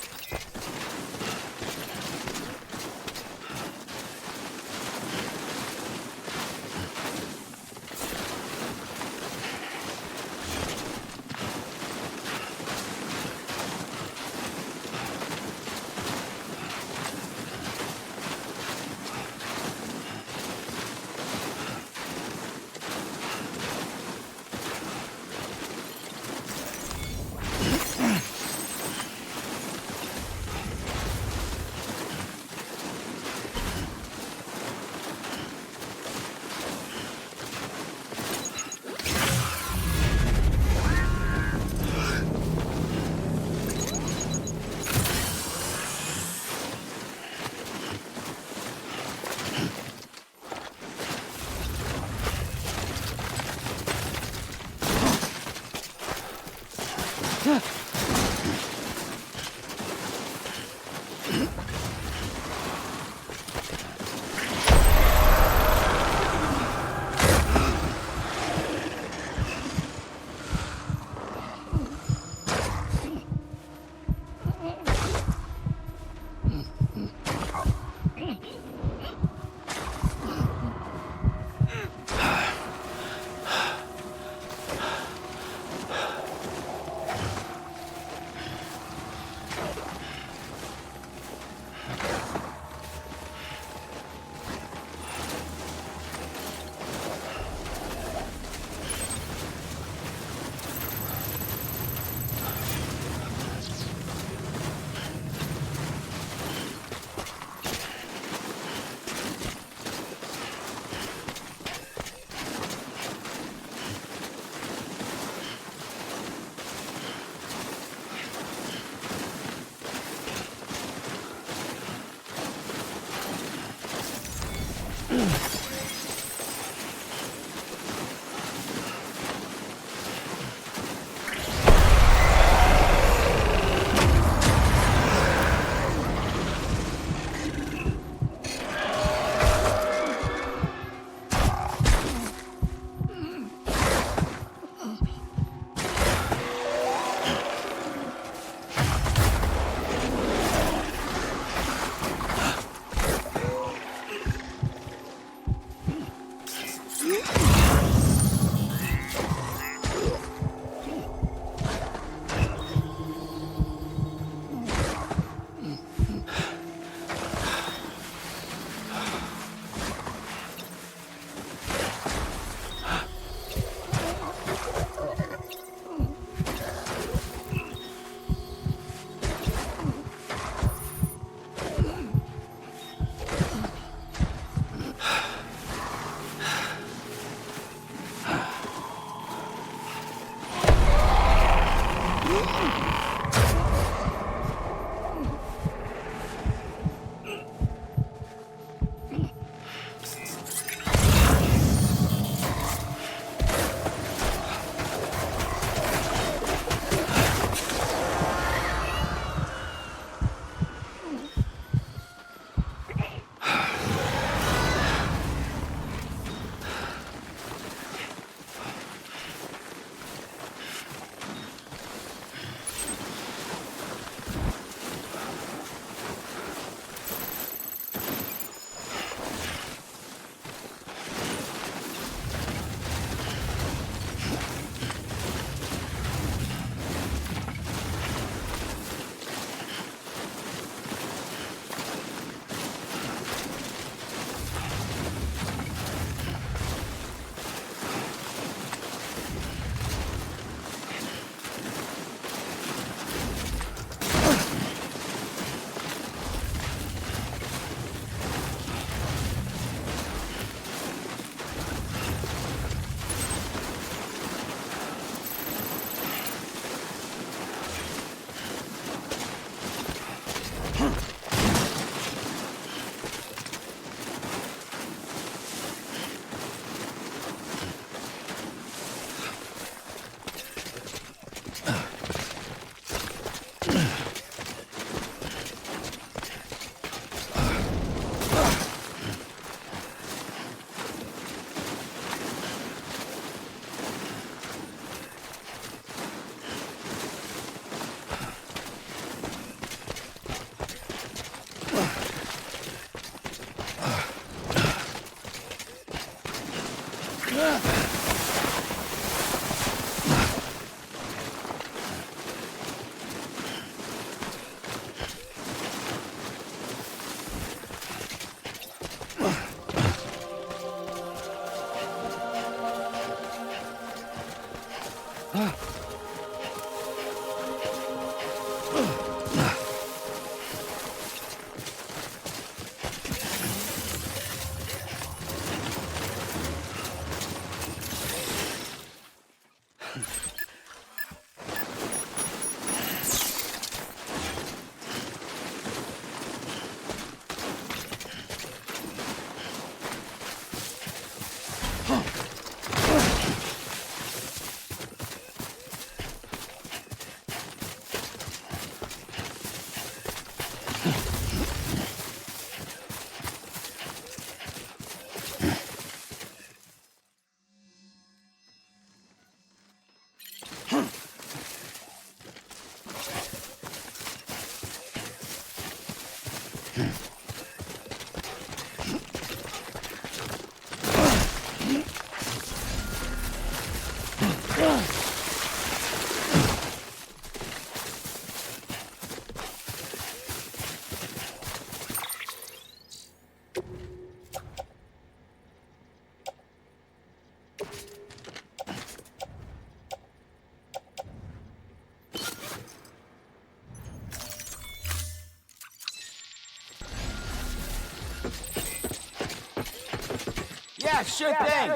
Yeah, sure thing.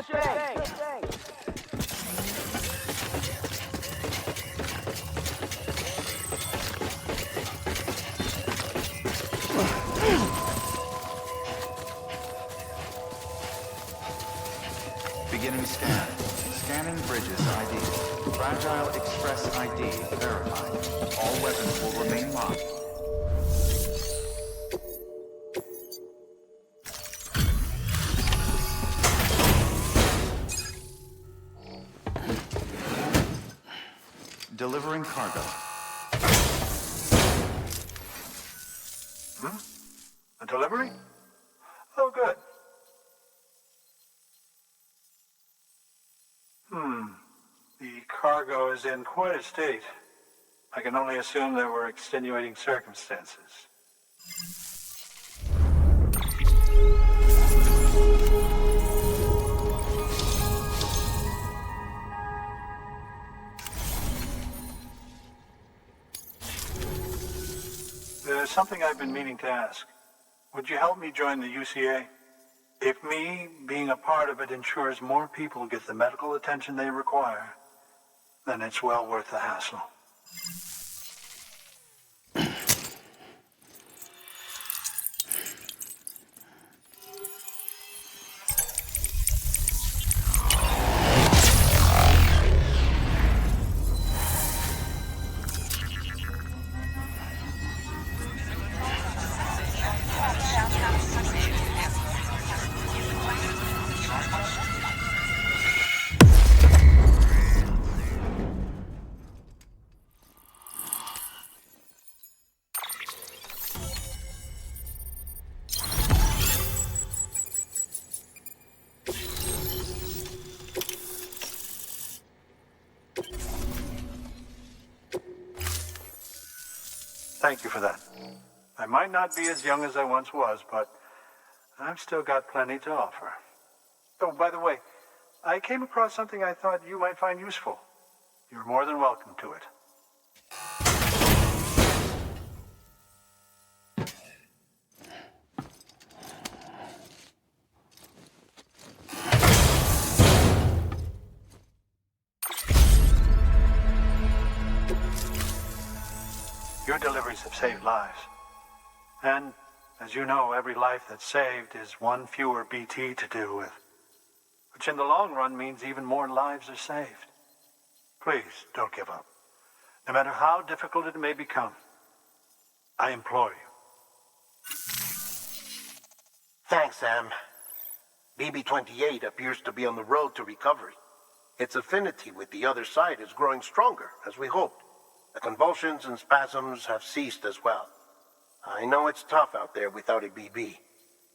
Beginning scan. Scanning bridges ID. Fragile Express ID verified. All weapons will remain locked. Delivering cargo. A delivery? Oh, good. The cargo is in quite a state. I can only assume there were extenuating circumstances. There's something I've been meaning to ask. Would you help me join the UCA? If me being a part of it ensures more people get the medical attention they require, then it's well worth the hassle. Thank you for that. I might not be as young as I once was, but I've still got plenty to offer. Oh, by the way, I came across something I thought you might find useful. You're more than welcome to it. Your deliveries have saved lives. And, as you know, every life that's saved is one fewer BT to deal with. Which in the long run means even more lives are saved. Please, don't give up. No matter how difficult it may become. I implore you. Thanks, Sam. BB-28 appears to be on the road to recovery. Its affinity with the other side is growing stronger, as we hoped. The convulsions and spasms have ceased as well. I know it's tough out there without a BB,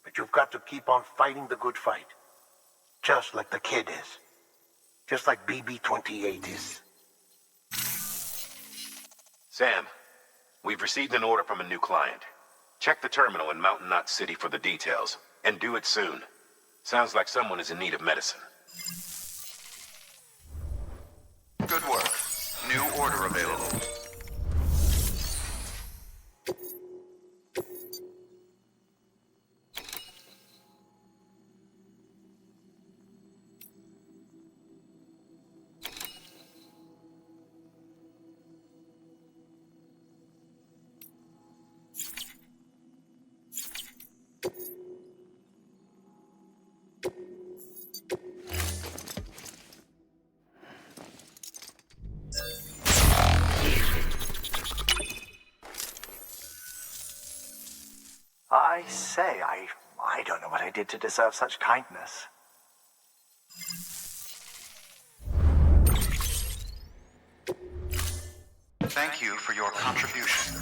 but you've got to keep on fighting the good fight. Just like the kid is. Just like BB-28 is. Sam, we've received an order from a new client. Check the terminal in Mountain Knot City for the details, and do it soon. Sounds like someone is in need of medicine. Good work. New order available. I say, I don't know what I did to deserve such kindness. Thank you for your contribution.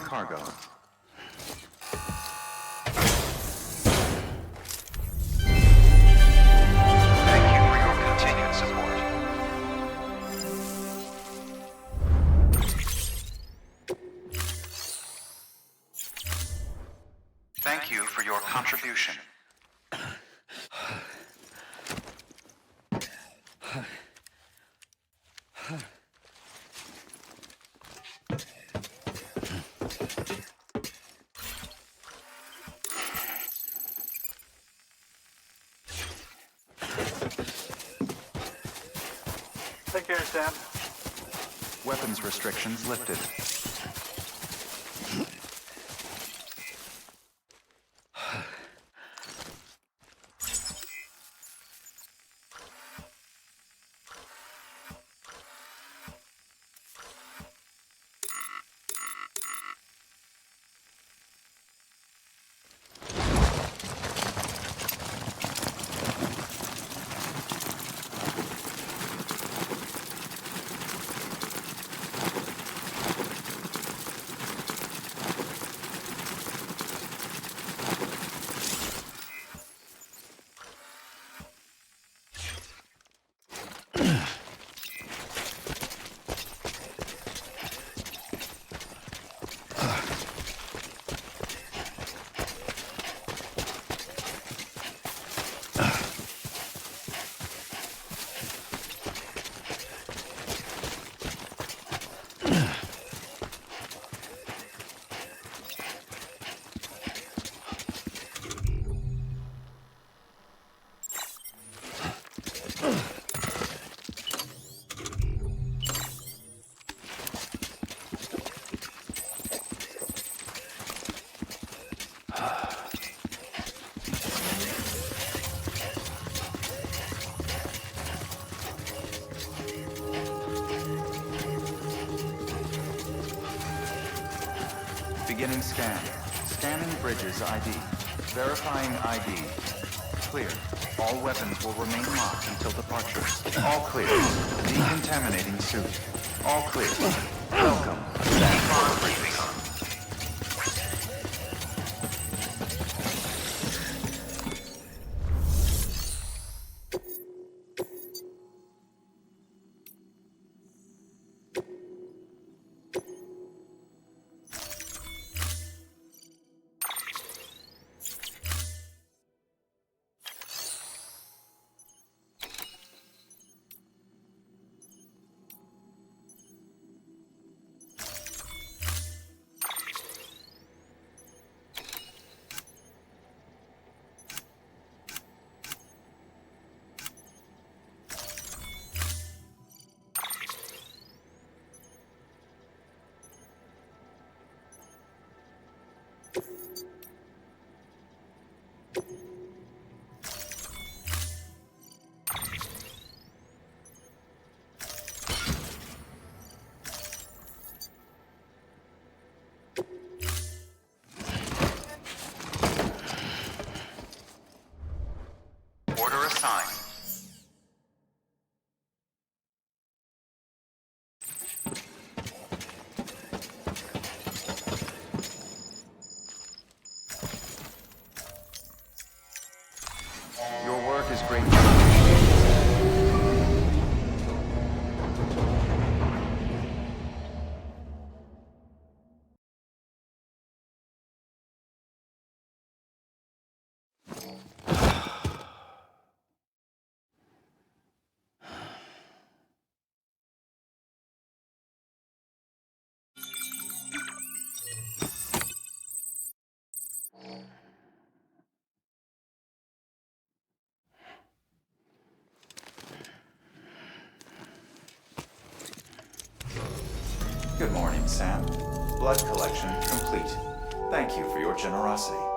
Cargo. Thank you for your contribution. Take care, Sam. Weapons restrictions lifted. Beginning scan. Scanning bridges ID. Verifying ID. Clear. All weapons will remain locked until departure. All clear. Decontaminating suit. All clear. Welcome. Keep on breathing. Order assigned. Your work is greatly appreciated. Good morning, Sam. Blood collection complete. Thank you for your generosity.